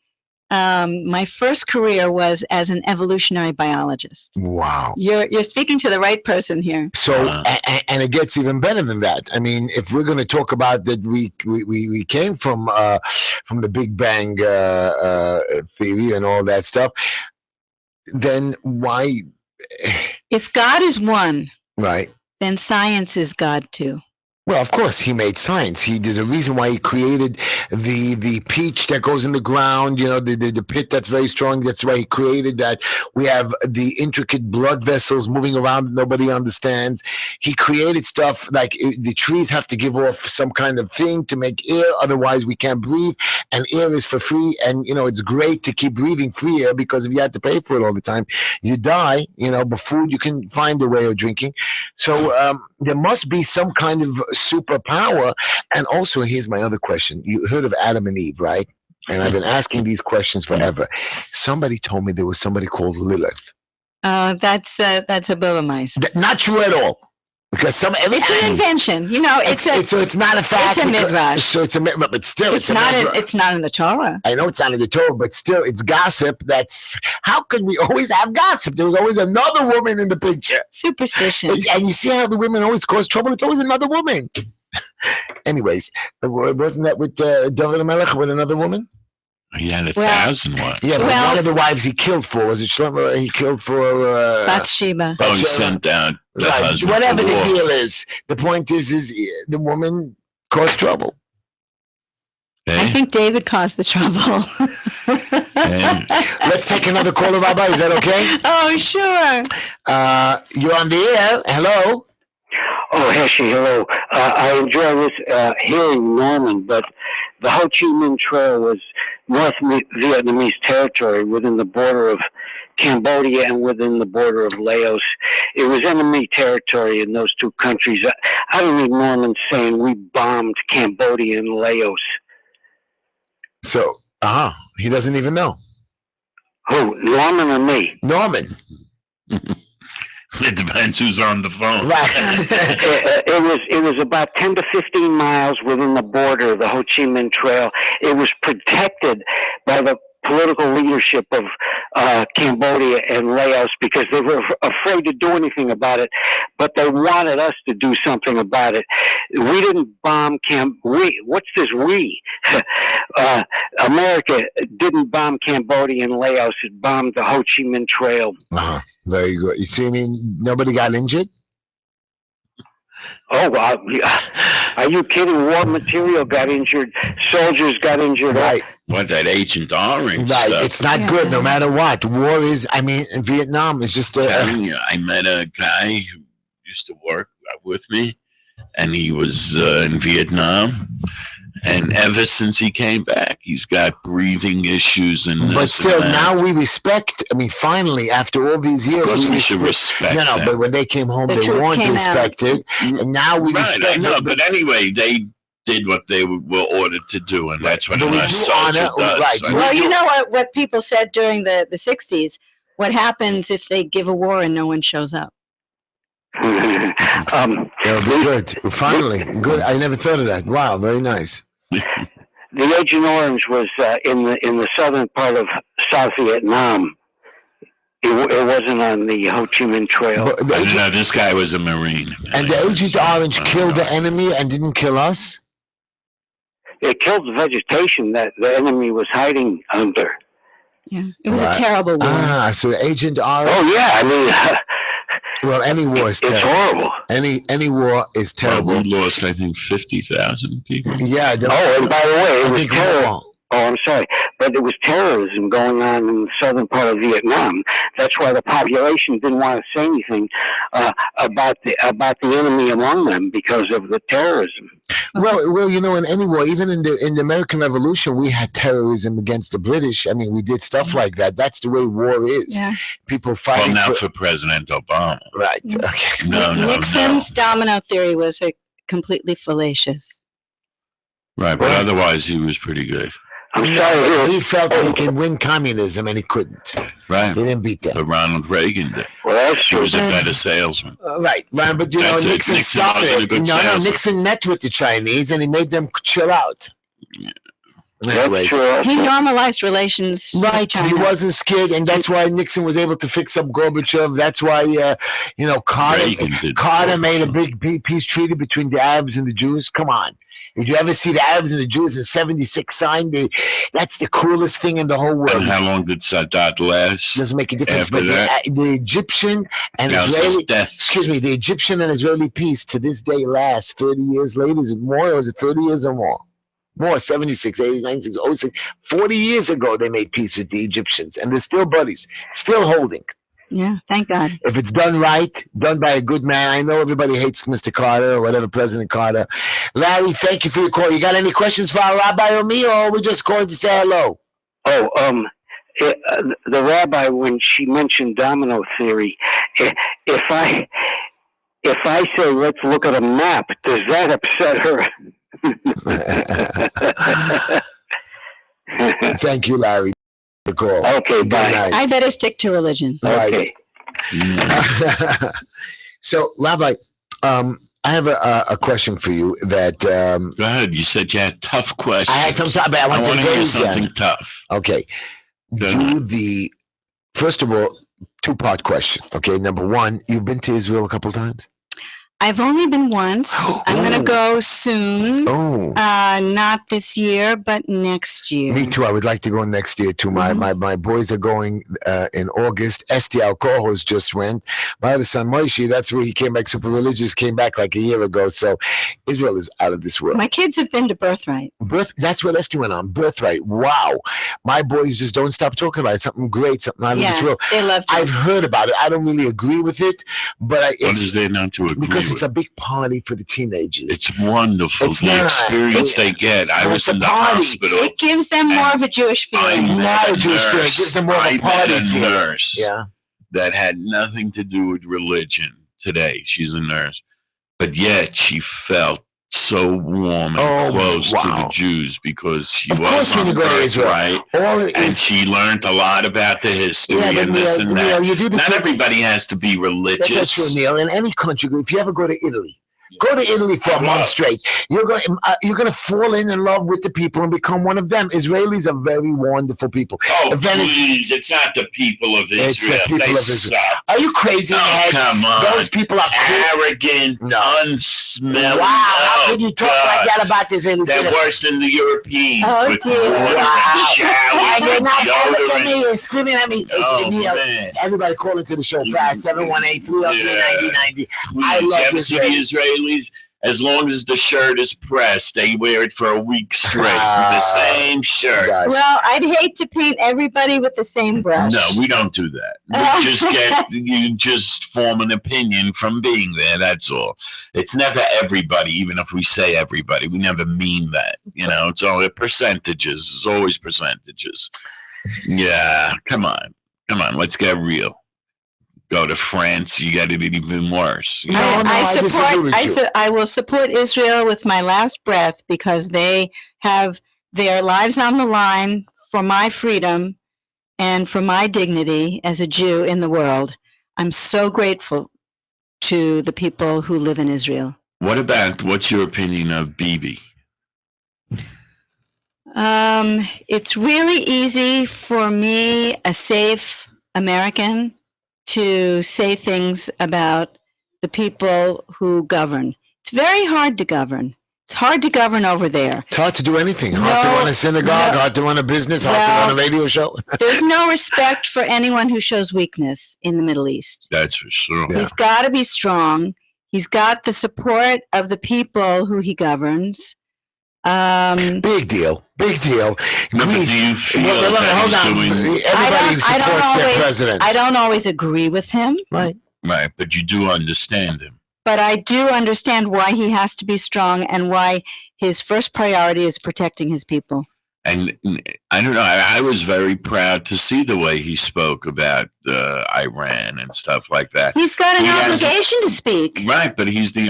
my first career was as an evolutionary biologist. Wow. You're speaking to the right person here. So, and it gets even better than that. I mean, if we're going to talk about that, we came from the Big Bang theory and all that stuff, then why? If God is one, right, then science is God too. Well, of course, he made science. There's a reason why he created the peach that goes in the ground, the pit that's very strong. That's why he created that. We have the intricate blood vessels moving around that nobody understands. He created stuff like the trees have to give off some kind of thing to make air. Otherwise, we can't breathe. And air is for free. And, it's great to keep breathing free air, because if you had to pay for it all the time, you die. But food, you can find a way of drinking. So there must be some kind of superpower. And also, here's my other question. You heard of Adam and Eve, right? And I've been asking these questions forever. Somebody told me there was somebody called Lilith. That's a Bobamais. Not true at all. Because it's an invention, so it's not a fact. It's a midrash. So it's a midrash, but still, it's not in the Torah. I know it's not in the Torah, but still, it's gossip. How could we always have gossip? There was always another woman in the picture. Superstition. And you see how the women always cause trouble. It's always another woman. Anyways, wasn't that with David Melech with another woman? He had 1,000 wives. Yeah, but one of the wives he killed for, was it Shlomo? He killed for Bathsheba. Oh, he sent out the husband. Whatever the deal is, the point is the woman caused trouble. Okay. I think David caused the trouble. Let's take another caller, Rabbi. Is that okay? Oh, sure. You're on the air. Hello. Oh, Heshy, hello. I enjoy hearing Norman, but the Ho Chi Minh Trail was North Vietnamese territory within the border of Cambodia and within the border of Laos. It was enemy territory in those two countries. I don't need Norman saying we bombed Cambodia and Laos. So, he doesn't even know. Who, Norman or me? Norman. It depends who's on the phone. Right. It was about 10 to 15 miles within the border of the Ho Chi Minh Trail. It was protected by the political leadership of Cambodia and Laos because they were afraid to do anything about it, but they wanted us to do something about it. We didn't bomb what's this we? America didn't bomb Cambodia and Laos. It bombed the Ho Chi Minh Trail. Very good. You see, I mean, nobody got injured? Oh, wow. Are you kidding? War material got injured. Soldiers got injured. Right. What, that Agent Orange Right. stuff? It's not good no matter what. War is, I mean, in Vietnam, it's just Telling you, I met a guy who used to work with me, and he was in Vietnam. And ever since he came back, he's got breathing issues and this. But still, and that. now we respect. I mean, finally, after all these years, Of course we should respect No, them. but when they came home, The they truth weren't came out. respected, and now we Right, respect. I know, but anyway, they did what they were ordered to do, and that's what But a we nice do soldier honor- does. right, I Well, mean, you know what people said during the 60s? What happens if they give a war and no one shows up? It'll be good. Finally, good. I never thought of that. Wow, very nice. The Agent Orange was in the southern part of South Vietnam. It wasn't on the Ho Chi Minh Trail. But the I don't Agent, know, this guy was a Marine. and the Agent Orange killed the enemy and didn't kill us. It killed the vegetation that the enemy was hiding under. Yeah, it was Right. a terrible war. So the Agent Orange. Oh yeah, I mean, Well, any war is it's terrible. horrible. Any war is Well, terrible. we lost, I think, 50,000 people. Yeah. Oh, and by the way, I it was think terror. more. Oh, I'm sorry, but it was terrorism going on in the southern part of Vietnam. That's why the population didn't want to say anything about the enemy among them because of the terrorism. Well, you know, in any war, even in the American Revolution, we had terrorism against the British. I mean, we did stuff like that. That's the way war is. Yeah. People Well, fighting now for President Obama. right. Yeah. Okay. No. Nixon's domino theory was completely fallacious. Right, but otherwise he was pretty good. I'm sorry. He felt that he can win communism, and he couldn't. Right. He didn't beat them. But Ronald Reagan did. Well, that's He true. was a better salesman. Right, but you know, That's it. Nixon Nixon started. wasn't a good salesman. Nixon met with the Chinese, and he made them chill out. That's Anyways. true. also. He normalized relations with Right, China. he wasn't scared, and that's why Nixon was able to fix up Gorbachev. That's why, Reagan did. Carter made a big peace treaty between the Arabs and the Jews. Come on. Did you ever see the Arabs and the Jews in 76 sign? That's the coolest thing in the whole world. And how long did Sadat last? Doesn't make a difference. After But that? the Egyptian and That was his Israeli, death. excuse me, the Egyptian and Israeli peace to this day lasts 30 years later. Is it more, or is it 30 years or more? More, 76, 80, 96, 06. 40 years ago, they made peace with the Egyptians, and they're still buddies, still holding. Yeah, thank God. If it's done right, done by a good man. I know everybody hates Mr. Carter or whatever, President Carter. Larry, thank you for your call. You got any questions for our rabbi or me, or are we just calling to say hello? Oh, the rabbi, when she mentioned domino theory, if I say let's look at a map, does that upset her? Thank you, Larry, for the call. Okay, Good bye. night. I better stick to religion. Okay. So, Rabbi, I have a question for you that Go ahead. You said you had tough questions. I had some time, but I want to want to hear raise something tough. Okay. Go First of all, two-part question. Okay, number one, you've been to Israel a couple times? I've only been once. I'm going to go soon. Oh. Not this year, but next year. Me too. I would like to go next year too. My boys are going in August. Esti Alcohos just went. My other son Moshe, that's where he came back. Super religious, came back like a year ago. So Israel is out of this world. My kids have been to Birthright. That's what Esti went on. Birthright. Wow. My boys just don't stop talking about it. Something great, something out of this world. They loved it. I've heard about it. I don't really agree with it, but What is there not to agree because with? it's a big party for the teenagers. It's wonderful, It's the not. experience they get. I was It's a in the party. hospital. It gives them more of a Jewish feeling. Not a Jewish feeling. It gives them more of a I party met a feeling. nurse Yeah. that had nothing to do with religion today. She's a nurse. But yet she felt so warm and close to the Jews because she Of was course, when on you go to Israel, Birthright. all it And is, she learned a lot about the history yeah, and but this Neil, and that. Neil, you do this. Not everybody has to be That's not true, religious. Neil. In any country, if you ever go to Italy, Go to Italy for a month straight. You're going to fall in love with the people and become one of them. Israelis are very wonderful people. Oh, please. It's not the people of Israel. It's the people They of Israel. suck. Are you crazy in the head? Come on. Those people are arrogant, unsmelling. Wow, how can you talk like that about the Israelis? They're worse than the Europeans. Oh, with dear. water Wow. and showers And you're and not looking at deodorant. me and screaming at me. Oh, Neil, man. everybody call into the show fast. 718-303-9090. I Please, love ever see the Israelis? As long as the shirt is pressed, they wear it for a week straight. The same shirt. Gosh. Well, I'd hate to paint everybody with the same brush. No, we don't do that. You just form an opinion from being there. That's all. It's never everybody, even if we say everybody. We never mean that. It's only percentages. It's always percentages. Yeah, come on. Let's get real. Go to France, you get it even worse. I will support Israel with my last breath because they have their lives on the line for my freedom and for my dignity as a Jew in the world. I'm so grateful to the people who live in Israel. What's your opinion of Bibi? It's really easy for me, a safe American, to say things about the people who govern. It's very hard to govern. It's hard to govern over there. It's hard to do anything. Hard to run a synagogue, hard to run a business, hard to run a radio show. There's no respect for anyone who shows weakness in the Middle East. That's for sure. He's got to be strong. He's got the support of the people who he governs. Big deal. No, but do you feel that he's doing... Everybody supports their president. I don't always agree with him. Right, but you do understand him. But I do understand why he has to be strong and why his first priority is protecting his people. And I don't know, I was very proud to see the way he spoke about Iran and stuff like that. He's got an obligation to speak. Right, but he's the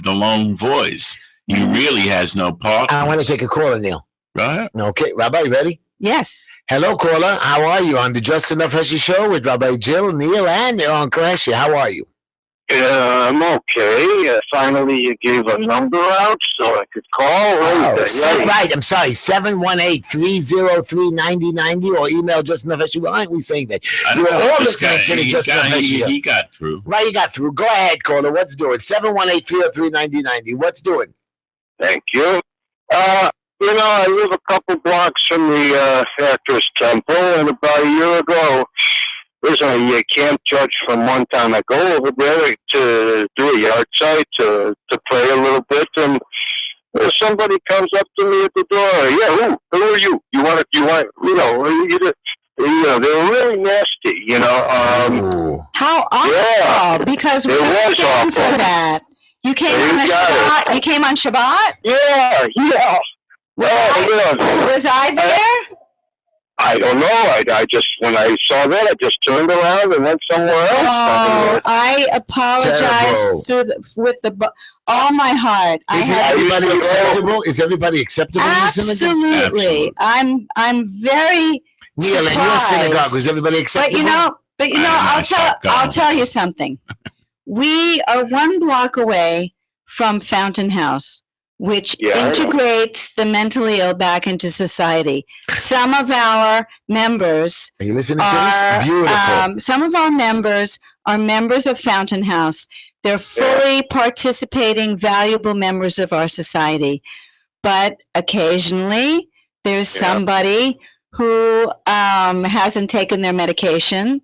lone voice. He really has no part. I want to take a caller, Neil. Right. Okay, Rabbi, you ready? Yes. Hello, caller. How are you on the Just Enough Heshy show with Rabbi Jill, Neil, and your Uncle Heshy? How are you? I'm okay. Finally, you gave a number out so I could call. Right. I'm sorry. 718-303-9090 or email Just Enough Heshy. Why aren't we saying that? You were all listening to the Just Enough Heshy show. He got through. Right, you got through. Go ahead, caller. What's doing? 718-303-9090. What's doing? Thank you. I live a couple blocks from the Actors Temple, and about a year ago, you can't judge from one time. I go over there to do a yard site to pray a little bit, and somebody comes up to me at the door. Yeah, who are you? You want? They were really nasty. How awful! Yeah, because we stand for that. You came on Shabbat. You came on Shabbat? Yeah. Was I there? I don't know. I just, when I saw that, I just turned around and went somewhere else. Oh, I apologize with all my heart. Is everybody acceptable? Is everybody acceptable? Absolutely. I'm very Neil, in your synagogue, is everybody acceptable? But I'll tell you something. We are 1 block away from Fountain House, which integrates the mentally ill back into society. Some of our members are you listening to this? Beautiful. Some of our members are members of Fountain House. They're fully participating, valuable members of our society. But occasionally, there's somebody who hasn't taken their medication.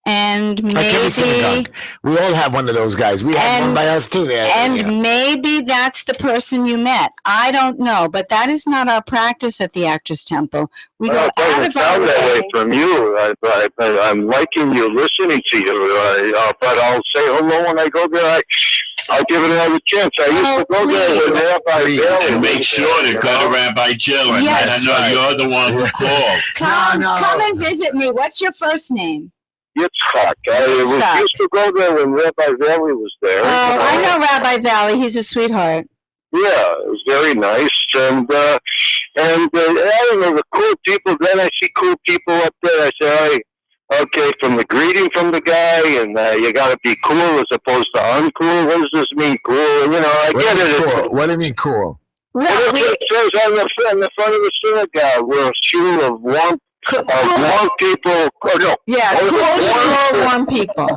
And maybe we all have one of those guys. We have one by us too. Maybe that's the person you met. I don't know, but that is not our practice at the Actors Temple. We go out of our way. That way from you. I'm liking you, listening to you. But I'll say hello when I go there. I'll give it another chance. I used to go there with Rabbi Jill. And make sure to go to Rabbi Jill. And I know you're the one who called. Come and visit me. What's your first name? Yitzchak. I used to go there when Rabbi Valley was there. Oh, I know Rabbi Valley. He's a sweetheart. Yeah, it was very nice. And I don't know, the cool people. Then I see cool people up there. I say, Okay, from the greeting from the guy, and you got to be cool as opposed to uncool. What does this mean, cool? You know, I What get do you it. mean It's- cool? What do you mean cool? Well, What we, if it says on the front of the synagogue, we're a shoe of warm cool, people. Oh, no. yeah, Oh, cool, warm- warm people.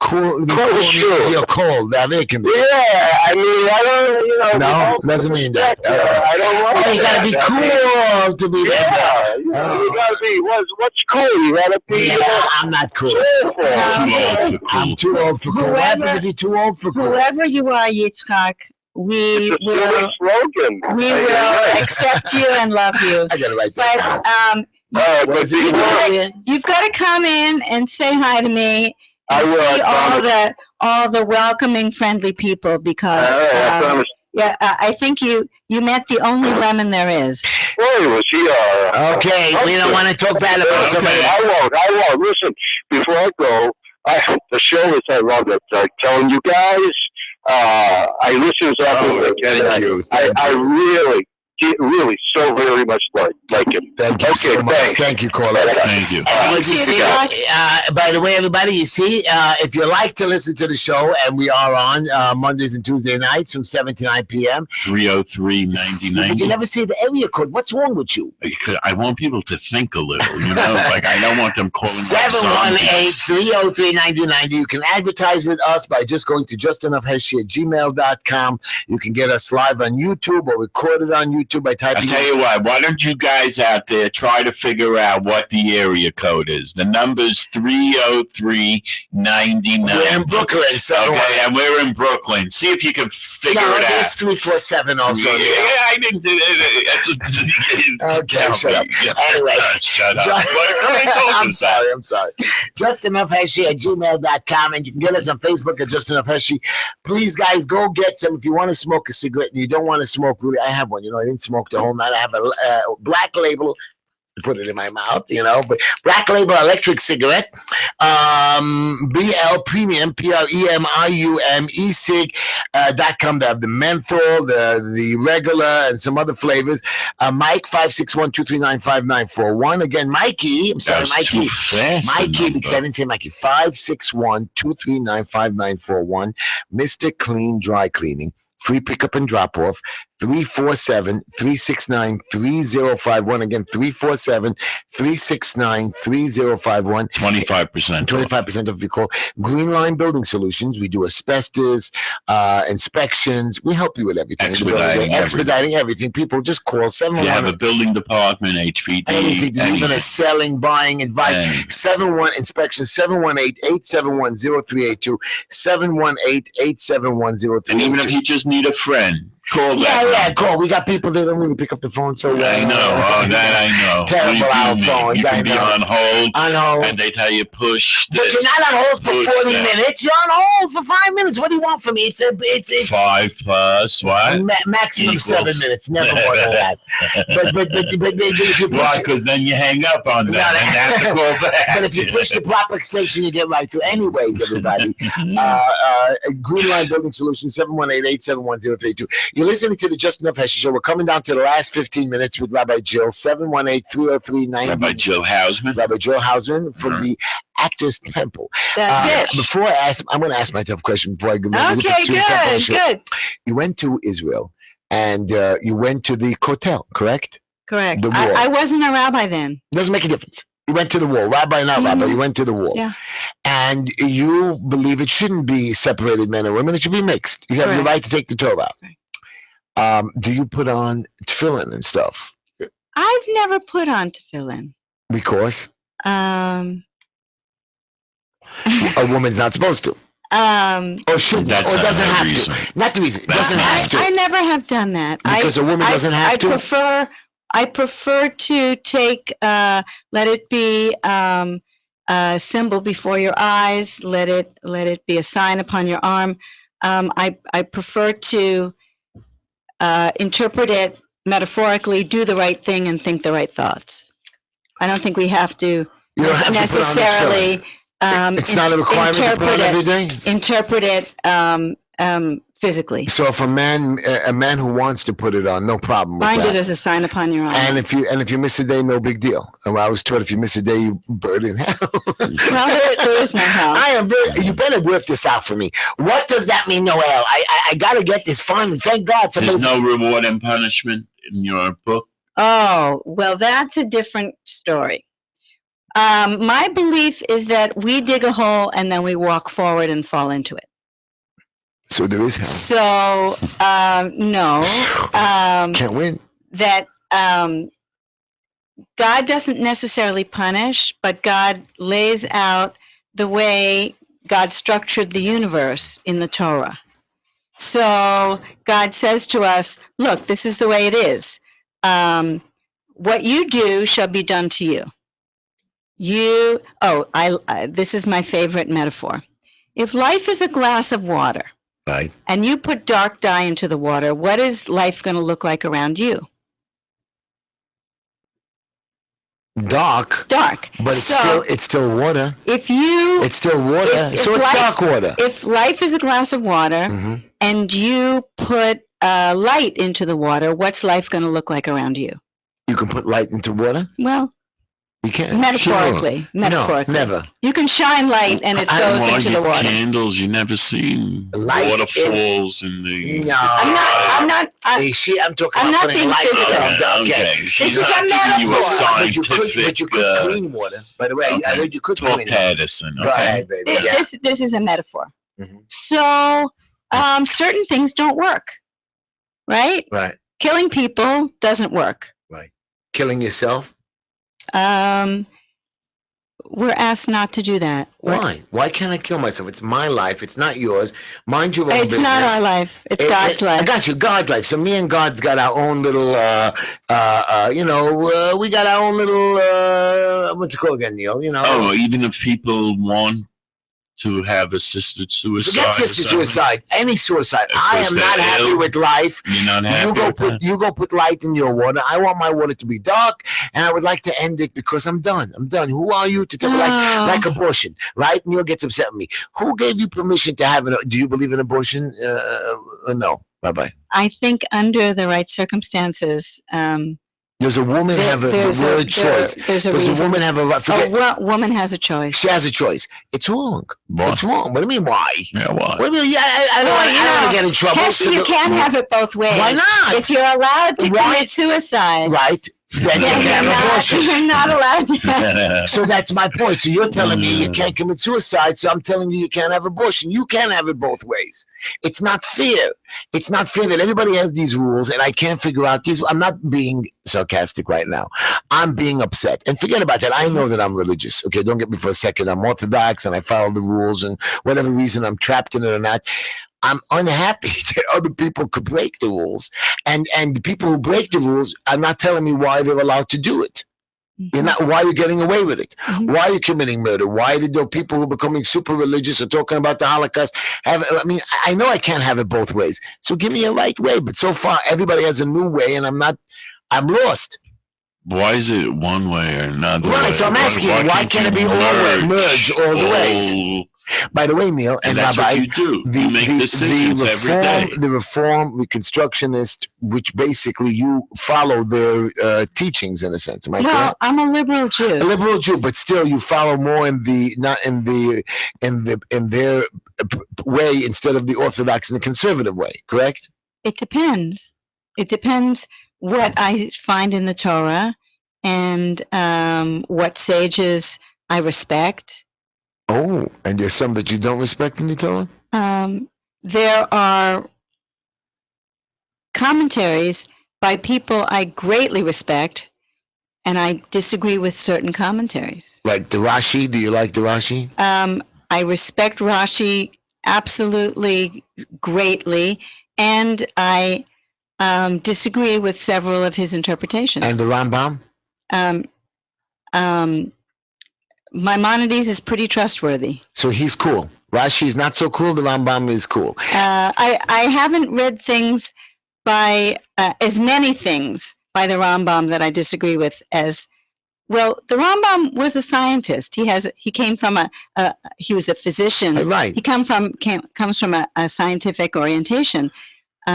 Cool, Cool cool shoe. means you're cold. That air conditioning. Yeah, I mean, I don't, you know. No, doesn't mean that. I don't want Oh, you gotta be that. I mean, cool to be like that. yeah, you gotta be. What's cool? You gotta be. Yeah, I'm not cool. Cheerful. I'm too old for cool. What happens if you're too old for cool? Whoever you are, Yitzchak, we It's a will silly slogan. we will accept you and love you. I gotta write that down. But But you've before, you've got to come in and say hi to me. I And will, I see promise. all the welcoming, friendly people because I promise. yeah, I think you met the only lemon there is. Boy, was he Okay, we don't want to talk bad about somebody. I won't. Listen, before I go, the show is, I love it. Telling you guys, I listen to Oh, everything. thank you. I really so very much like him. Thank you so much. thanks. Thank you, caller. Thank you. Thanks, You see, Yitzchak. by the way, everybody, you see, if you like to listen to the show, and we are on Mondays and Tuesday nights from 7 to 9 p.m. 303 But you 9090. never say the area code. What's wrong with you? I want people to think a little, you know? Like, I don't want them calling up zombies. 718-303-9090. You can advertise with us by just going to justenoughheshy@gmail.com. You can get us live on YouTube or recorded on YouTube by I typing tell you what, why don't you guys out there try to figure out what the area code is? The number's 303-9090. We're in Brooklyn, so Okay, and we're in Brooklyn. See if you can figure no, it there's out. 347 also. Yeah, I didn't do it. Okay, shut up. Yeah. Anyway, Shut up. Just- What are you talking about? I'm sorry. JustEnoughHeshy@gmail.com, and you can get us on Facebook at Just Enough Heshy. Please, guys, go get some. If you want to smoke a cigarette and you don't want to smoke, really, I have one. You know, I didn't smoke the whole night. I have a Black Label. Put it in my mouth, you know, but Black Label electric cigarette, BL Premium, PREMIUM, eCig.com. They have the menthol, the regular, and some other flavors. Mike 561-239-5941. Again, Mikey. I'm sorry, That's too Mikey. fast, the Mikey, number. because I didn't say Mikey. 561-239-5941. Mr. Clean Dry Cleaning. Free pickup and drop off. 347-369-3051. Again, 347-369-3051. 25%. 25% of your call. Green Line Building Solutions. We do asbestos inspections. We help you with everything. Expediting everything. People just call You have 718. a building department, HPD, Anything to do, even a selling, buying advice. anything. 71 inspection 718-871-0382. 718-871-0382. And even if you just need a friend, call Yeah, that. call. We got people that don't really pick up the phone so well. I know. Oh, that I know. Terrible Believe our me, phones, you I can be know. on hold, I know. and they tell you push But this. you're not on hold for push 40 that. minutes. You're on hold for 5 minutes. What do you want from me? It's 5 plus what? Maximum Equals. 7 minutes. Never more than that. But if you Why? push, Because then you hang up on them No, and have to call back. but if you push the proper extension, you get right through. Anyways, everybody. Green Line Building Solutions, 718-871-0382. You're listening to the Just Enough Heshy Show. We're coming down to the last 15 minutes with Rabbi Jill, 718-303-90. Rabbi Jill Hausman. Rabbi Jill Hausman from Right. the Actors Temple. That's it. Before I ask, I'm going to ask my tough question before I go. Okay, good. You went to Israel and you went to the Kotel, correct? Correct. The wall. I wasn't a rabbi then. Doesn't make a difference. You went to the wall, rabbi, not rabbi. Mhm. You went to the wall. Yeah. And you believe it shouldn't be separated men and women. It should be mixed. You have the Correct. right to take the Torah out. Right. Do you put on tefillin and stuff? I've never put on tefillin. Because Um, a woman's not supposed to. Or shouldn't, That's or not doesn't the have reason. to. Not the reason. That's Doesn't not have to. I never have done that. Because a woman doesn't have to. I prefer to take, let it be a symbol before your eyes. Let it be a sign upon your arm. I prefer to interpret it metaphorically, do the right thing, and think the right thoughts. I don't think we have to You don't have to put on the necessarily tefillin. It's not a requirement to put on every day. interpret it physically. So if a man who wants to put it on, no problem with Bind that. it as a sign upon your arm. And if you miss a day, no big deal. And I was taught if you miss a day, you burn in hell. Well, there is no hell. I am very. You better work this out for me. What does that mean, Noel? I got to get this finally. Thank God. There's no reward and punishment in your book. Oh, well, that's a different story. My belief is that we dig a hole and then we walk forward and fall into it. So there is hell. So, no. Can't win. That God doesn't necessarily punish, but God lays out the way God structured the universe in the Torah. So God says to us, look, this is the way it is. What you do shall be done to you. This is my favorite metaphor. If life is a glass of water, right, and you put dark dye into the water, what is life going to look like around you? Dark. But it's still water. It's still water. So it's dark water. If life is a glass of water, and you put light into the water, what's life going to look like around you? You can put light into water? Well, you can't. Metaphorically. Sure. Metaphorically. No, never. You can shine light and it goes into the water. Candles, you never seen waterfalls in the. No. I'm not I'm talking about being light. physical. Okay. This is a metaphor. But you could clean water. By the way, I heard you could talk clean to Edison. Go ahead, baby. This is a metaphor. So certain things don't work. Right? Right. Killing people doesn't work. Right. Killing yourself? We're asked not to do that. Why? Why can't I kill myself? It's my life. It's not yours. Mind your own business. It's not our life. It's God's life. I got you. God's life. So me and God's got our own little, we got our own little, what's it called again, Neil? You know. Oh, even if people want to have assisted suicide. Forget assisted suicide. Any suicide. I am not happy with life. You're not happy You go put light in your water. I want my water to be dark, and I would like to end it because I'm done. I'm done. Who are you to tell me like abortion, right? Neil gets upset with me. Who gave you permission to have do you believe in abortion? No. Bye-bye. I think under the right circumstances, does a woman have the word choice? Does a woman have a right? A woman has a choice. She has a choice. It's wrong. Why? It's wrong. What do you mean, why? Yeah, why? What do you mean? Yeah, I don't want to get in trouble. Heshy, you can't have it both ways. Why not? If you're allowed to commit suicide. Right. Then you can have abortion. You're not allowed to. So that's my point. So you're telling me you can't commit suicide, so I'm telling you can't have abortion. You can't have it both ways. It's not fair. It's not fair that everybody has these rules and I can't figure out these. I'm not being sarcastic right now. I'm being upset. And forget about that. I know that I'm religious. Okay, don't get me for a second. I'm Orthodox and I follow the rules, and whatever reason I'm trapped in it or not, I'm unhappy that other people could break the rules, and the people who break the rules are not telling me why they're allowed to do it. You're not. Why you're getting away with it? Why are you committing murder? Why did the people who are becoming super religious or talking about the Holocaust have? I mean, I know I can't have it both ways. So give me a right way. But so far, everybody has a new way, and I'm not. I'm lost. Why is it one way or another? Right. So I'm asking you, why can't it be merge all the ways? By the way, Neil, and that's Rabbi, what you do. You make decisions every day. The Reform, Reconstructionist, which basically you follow their teachings in a sense. Am I correct? I'm a liberal Jew. A liberal Jew, but still you follow more in their way instead of the Orthodox and the conservative way. Correct? It depends. It depends what I find in the Torah and what sages I respect. Oh, and there's some that you don't respect in the Torah? There are commentaries by people I greatly respect, and I disagree with certain commentaries. Like the Rashi? Do you like the Rashi? I respect Rashi absolutely greatly, and I disagree with several of his interpretations. And the Rambam? Maimonides is pretty trustworthy. So he's cool. Rashi is not so cool. The Rambam is cool. I haven't read things by as many things by the Rambam that I disagree with as Well, the Rambam was a scientist. He came from he was a physician. Right. He comes from a scientific orientation.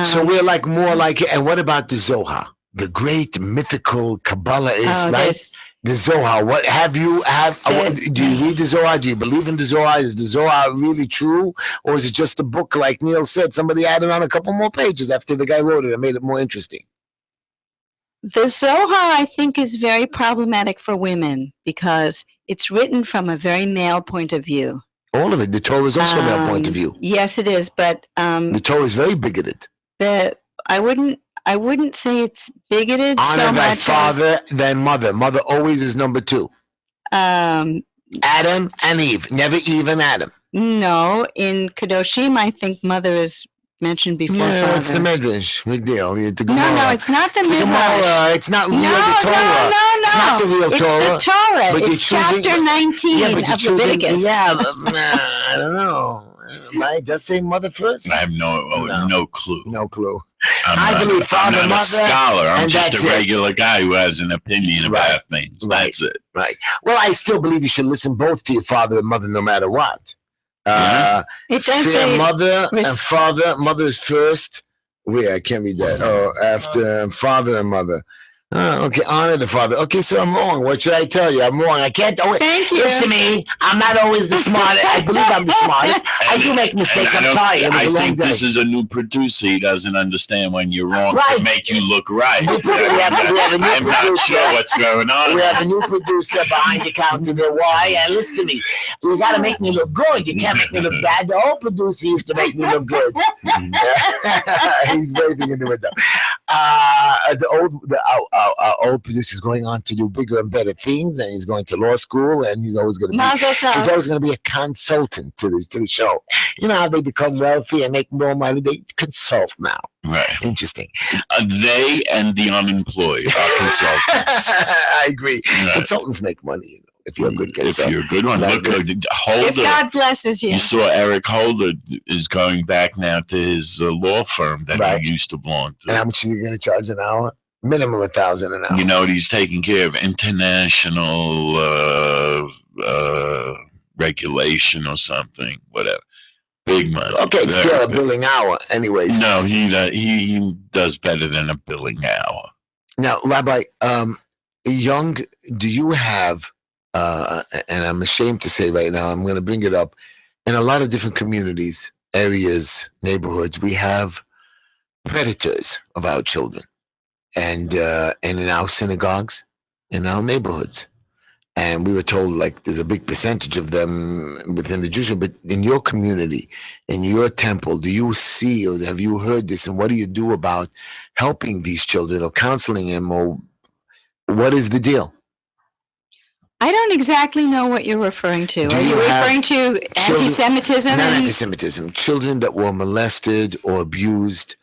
So we're like more like, and what about the Zohar? The great mythical Kabbalahist, right? The Zohar. What do you read the Zohar? Do you believe in the Zohar? Is the Zohar really true? Or is it just a book, like Neil said, somebody added on a couple more pages after the guy wrote it and made it more interesting? The Zohar, I think, is very problematic for women because it's written from a very male point of view. All of it. The Torah is also a male point of view. Yes, it is, but the Torah is very bigoted. I wouldn't say it's bigoted Honor so thy much father than mother. Mother always is number 2. Adam and Eve, never Eve and Adam. No, in Kedoshim, I think mother is mentioned before father. It's the Midrash. Big deal. No, it's not the Midrash. It's not real the Torah. No. It's not the real Torah. It's the Torah. But it's chapter 19 of Leviticus. I don't know. Right? Does say mother first? I have no clue. No clue. I believe father, I'm not mother, a scholar. I'm and just that's a regular guy who has an opinion about things. Right. That's it. Right. Well, I still believe you should listen both to your father and mother no matter what. It does say mother and father. Mother is first. Wait, I can't read that. Oh, after father and mother. Okay, honor the father. Okay, so I'm wrong. What should I tell you? I'm wrong. I can't always. Thank you. Listen to me. I'm not always the smartest. I believe I'm the smartest. I do make mistakes. I'm sorry. I think this is a new producer. He doesn't understand when you're wrong to make you look right. We have a new I'm producer. not sure what's going on. We have a new producer behind the counter there. Why? And listen to me. You got to make me look good. You can't make me look bad. The old producer used to make me look good. He's waving in the window. Our old producer is going on to do bigger and better things, and he's going to law school, and he's always going to be a consultant to the show. You know how they become wealthy and make more money? They consult now. Right. Interesting. They and the unemployed are consultants. I agree. Right. Consultants make money, you know, if you're a good guy. If you're a good one. Look, Holder. If God blesses you. You saw Eric Holder is going back now to his law firm that he used to belong to. And how much are you going to charge an hour? Minimum $1,000 an hour. You know, he's taking care of international regulation or something, whatever. Big money. Okay, it's still a billing hour, anyways. No, he does better than a billing hour. Now, Rabbi, Young, do you have? And I'm ashamed to say right now, I'm going to bring it up. In a lot of different communities, areas, neighborhoods, we have predators of our children. And in our synagogues, in our neighborhoods. And we were told, like, there's a big percentage of them within the Jewish, but in your community, in your temple, do you see or have you heard this? And what do you do about helping these children or counseling them, or what is the deal? I don't exactly know what you're referring to. Are you referring to anti-Semitism? Not anti-Semitism. Children that were molested or abused.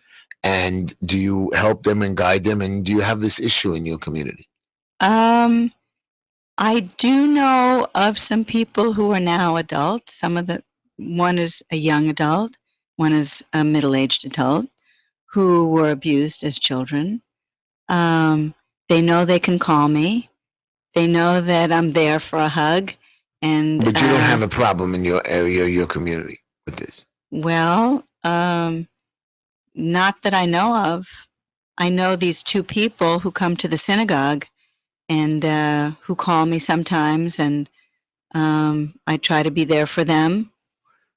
And do you help them and guide them? And do you have this issue in your community? I do know of some people who are now adults. One is a young adult, one is a middle-aged adult who were abused as children. They know they can call me. They know that I'm there for a hug. But you don't have a problem in your area, your community with this? Well, not that I know of. I know these two people who come to the synagogue and who call me sometimes, and I try to be there for them.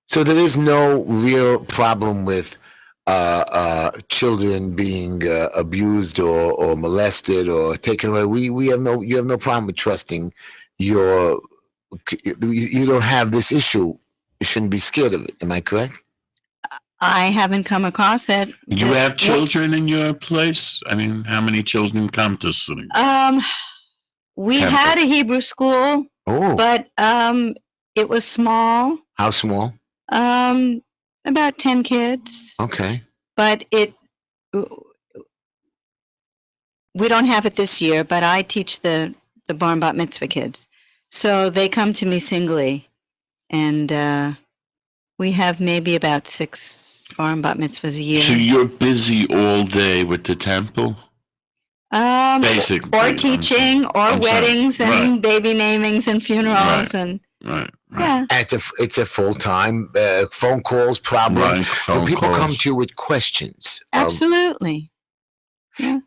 So there is no real problem with children being abused or molested or taken away. You have no problem with trusting you don't have this issue. You shouldn't be scared of it. Am I correct? I haven't come across it. You have children in your place? I mean, how many children come to synagogue? We had a Hebrew school, but it was small. How small? About 10 kids. Okay. But we don't have it this year, but I teach the bar and bat mitzvah kids. So they come to me singly, and we have maybe about 6 bar and bat mitzvahs a year. So you're busy all day with the temple? Basically, or teaching, or I'm sorry. weddings and baby namings and funerals and Right. yeah. And it's a full-time phone calls, problems. Right, So phone people come calls. to you with questions. Absolutely.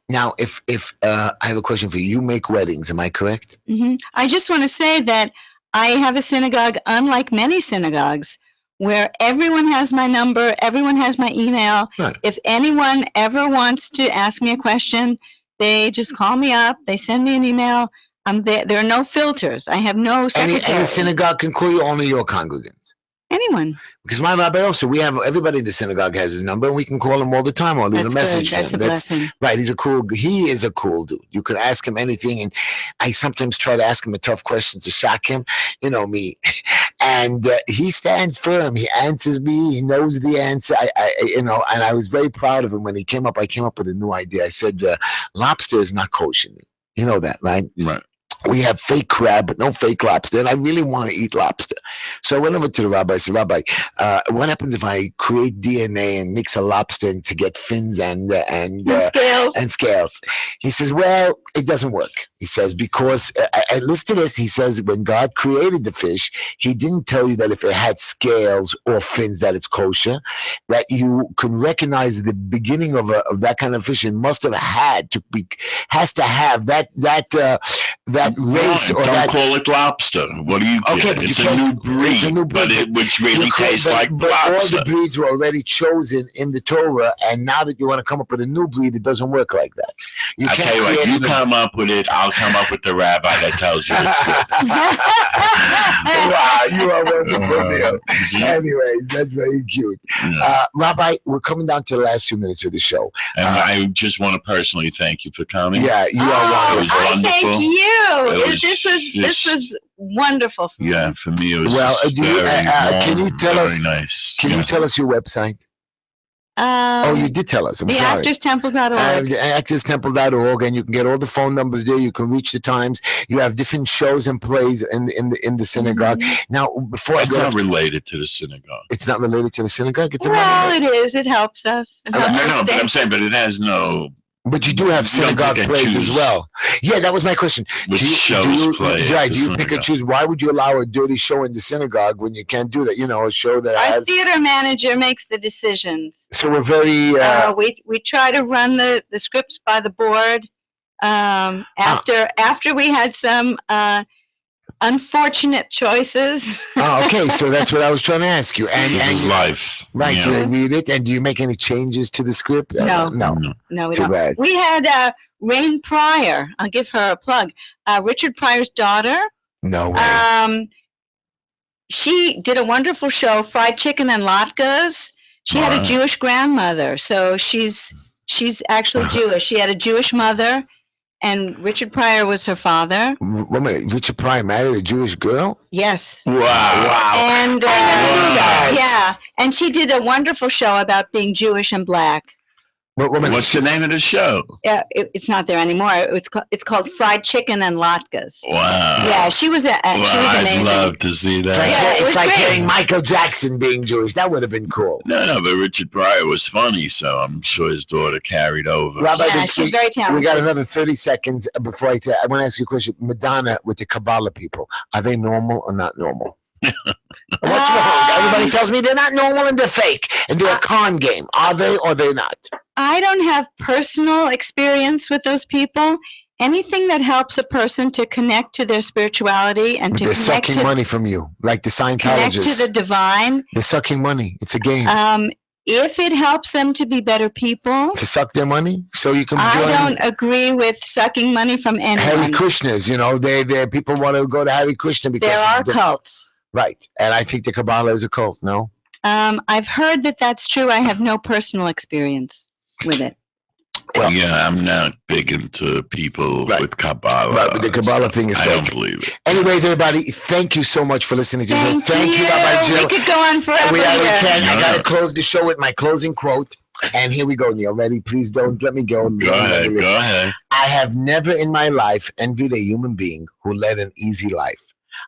Now, if I have a question for you. You make weddings, am I correct? I just want to say that I have a synagogue, unlike many synagogues, where everyone has my number, everyone has my email. Right. If anyone ever wants to ask me a question, they just call me up, they send me an email. I'm there. There are no filters. I have no secretary. Any synagogue can call you, only your congregants. Anyone. Because my rabbi also, we have everybody in the synagogue has his number, and we can call him all the time or leave That's a message good. for That's him. a blessing. Right. He is a cool dude. You could ask him anything, and I sometimes try to ask him a tough question to shock him. You know me, and he stands firm. He answers me. He knows the answer. And I was very proud of him when he came up. I came up with a new idea. I said, lobster is not kosher. You know that, right? Right. We have fake crab, but no fake lobster, and I really want to eat lobster. So I went over to the rabbi. I said, Rabbi, what happens if I create DNA and mix a lobster to get fins and Scales. and scales? He says, well, it doesn't work. He says, because listen to this. He says, when God created the fish, he didn't tell you that if it had scales or fins that it's kosher, that you can recognize the beginning of that kind of fish. It must have has to have that race or don't that. call it lobster. What do you care? Okay, but it's you a new can't- breed, it's a new breed, which really tastes like but all lobster. the breeds were already chosen in the Torah, and now that you want to come up with a new breed, it doesn't work like that. I'll tell you what, create you a new- come up with it, I'll come up with the rabbi that tells you it's good. Wow, you are wonderful, Neil. See? Anyways, that's very cute. Yeah. Rabbi, we're coming down to the last few minutes of the show. And I just want to personally thank you for coming. Yeah, you are Oh, It was wonderful. I wonderful. thank you. It was This was wonderful. For me. Yeah, for me it was Well, just do you- very can you warm, tell very us- nice. Can you tell us your website? Oh, you did tell us. I'm sorry. TheActorsTemple.org. ActorsTemple.org, and you can get all the phone numbers there. You can reach the times. You have different shows and plays in the synagogue. Now, before It's I go, not related to the synagogue. it's not related to the synagogue. It's a Well, it is. It helps us. It No, helps us but stay- I'm saying, but it has no but you do have You don't synagogue pick and plays as choose well. Yeah, that was my question. which Do you- shows do you, play. at right? the Do you pick and synagogue. choose? Why would you allow a dirty show in the synagogue when you can't do that? You know, a show that Our has. theater manager makes the decisions. So we're very. We try to run the scripts by the board. After we had some unfortunate choices. Oh, okay. So that's what I was trying to ask you. And This is and life. right, you so know. they read it, and do you make any changes to the script? No. No. No, we Too don't. bad. We had Rain Pryor. I'll give her a plug. Richard Pryor's daughter. No way. She did a wonderful show, Fried Chicken and Latkes. She had a Wow. Jewish grandmother, so she's actually Jewish. She had a Jewish mother, and Richard Pryor was her father. Wait a minute. Richard Pryor married a Jewish girl? Yes. Wow. And Wow. yeah, and she did a wonderful show about being Jewish and black. Wait a minute. What's the name of the show? Yeah, it's not there anymore. It's called Fried Chicken and Latkes. Wow. Yeah, she was Well, amazing. I'd love to see It's like, that. Yeah, it it's was like great. hearing Michael Jackson being Jewish. That would have been cool. No, but Richard Pryor was funny, so I'm sure his daughter carried over. Rabbi, Yeah, she's very we talented. got another 30 seconds before I want to ask you a question. Madonna with the Kabbalah people, are they normal or not normal? What's wrong? Everybody tells me they're not normal and they're fake and they're a con game. Are they or they're not? I don't have personal experience with those people. Anything that helps a person to connect to their spirituality and to They're connect sucking money from you, like the connect to Scientologists. the divine. They're sucking money. It's a game. If it helps them to be better people, To suck their money so you can I join don't agree with sucking money from Hare anyone. Krishnas. You know, they people want to go to Hare Krishna because There are it's the- cults. right. And I think the Kabbalah is a cult. No. I've heard that that's true. I have no personal experience with it. Well- Yeah, I'm not big into people Right. with Kabbalah. Right, but the Kabbalah thing is I fake. don't believe it. Anyways, everybody, thank you so much for listening to us. Thank you. Rabbi Jill. We could go on forever. We here. can. I Yeah. got to close the show with my closing quote. And here we go, Neil. Ready? Please don't let me go. Go ahead. Go ahead. I have never in my life envied a human being who led an easy life.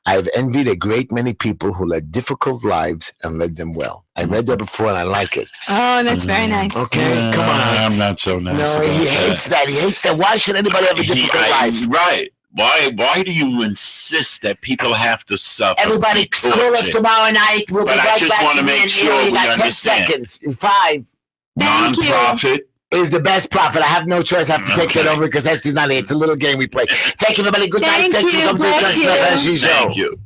I have envied a great many people who led difficult lives and led them well. I read that before and I like it. Oh, that's very nice. Okay, come on. I'm not so nice. No, about he that. hates that. He hates that. Why should anybody have a difficult life? Right. Why do you insist that people have to suffer? Everybody, call us tomorrow night. We'll But be I right just back want to to make you. sure You we got 10 understand. seconds. 5 Thank you. Non-profit. is the best profit. I have no choice. I have to take that Okay. over because Heshy's not here. It's a little game we play. Thank you, everybody. Good night. Thank Thank you. you. Come to the Bless Justin you. Heshy Show. Thank you.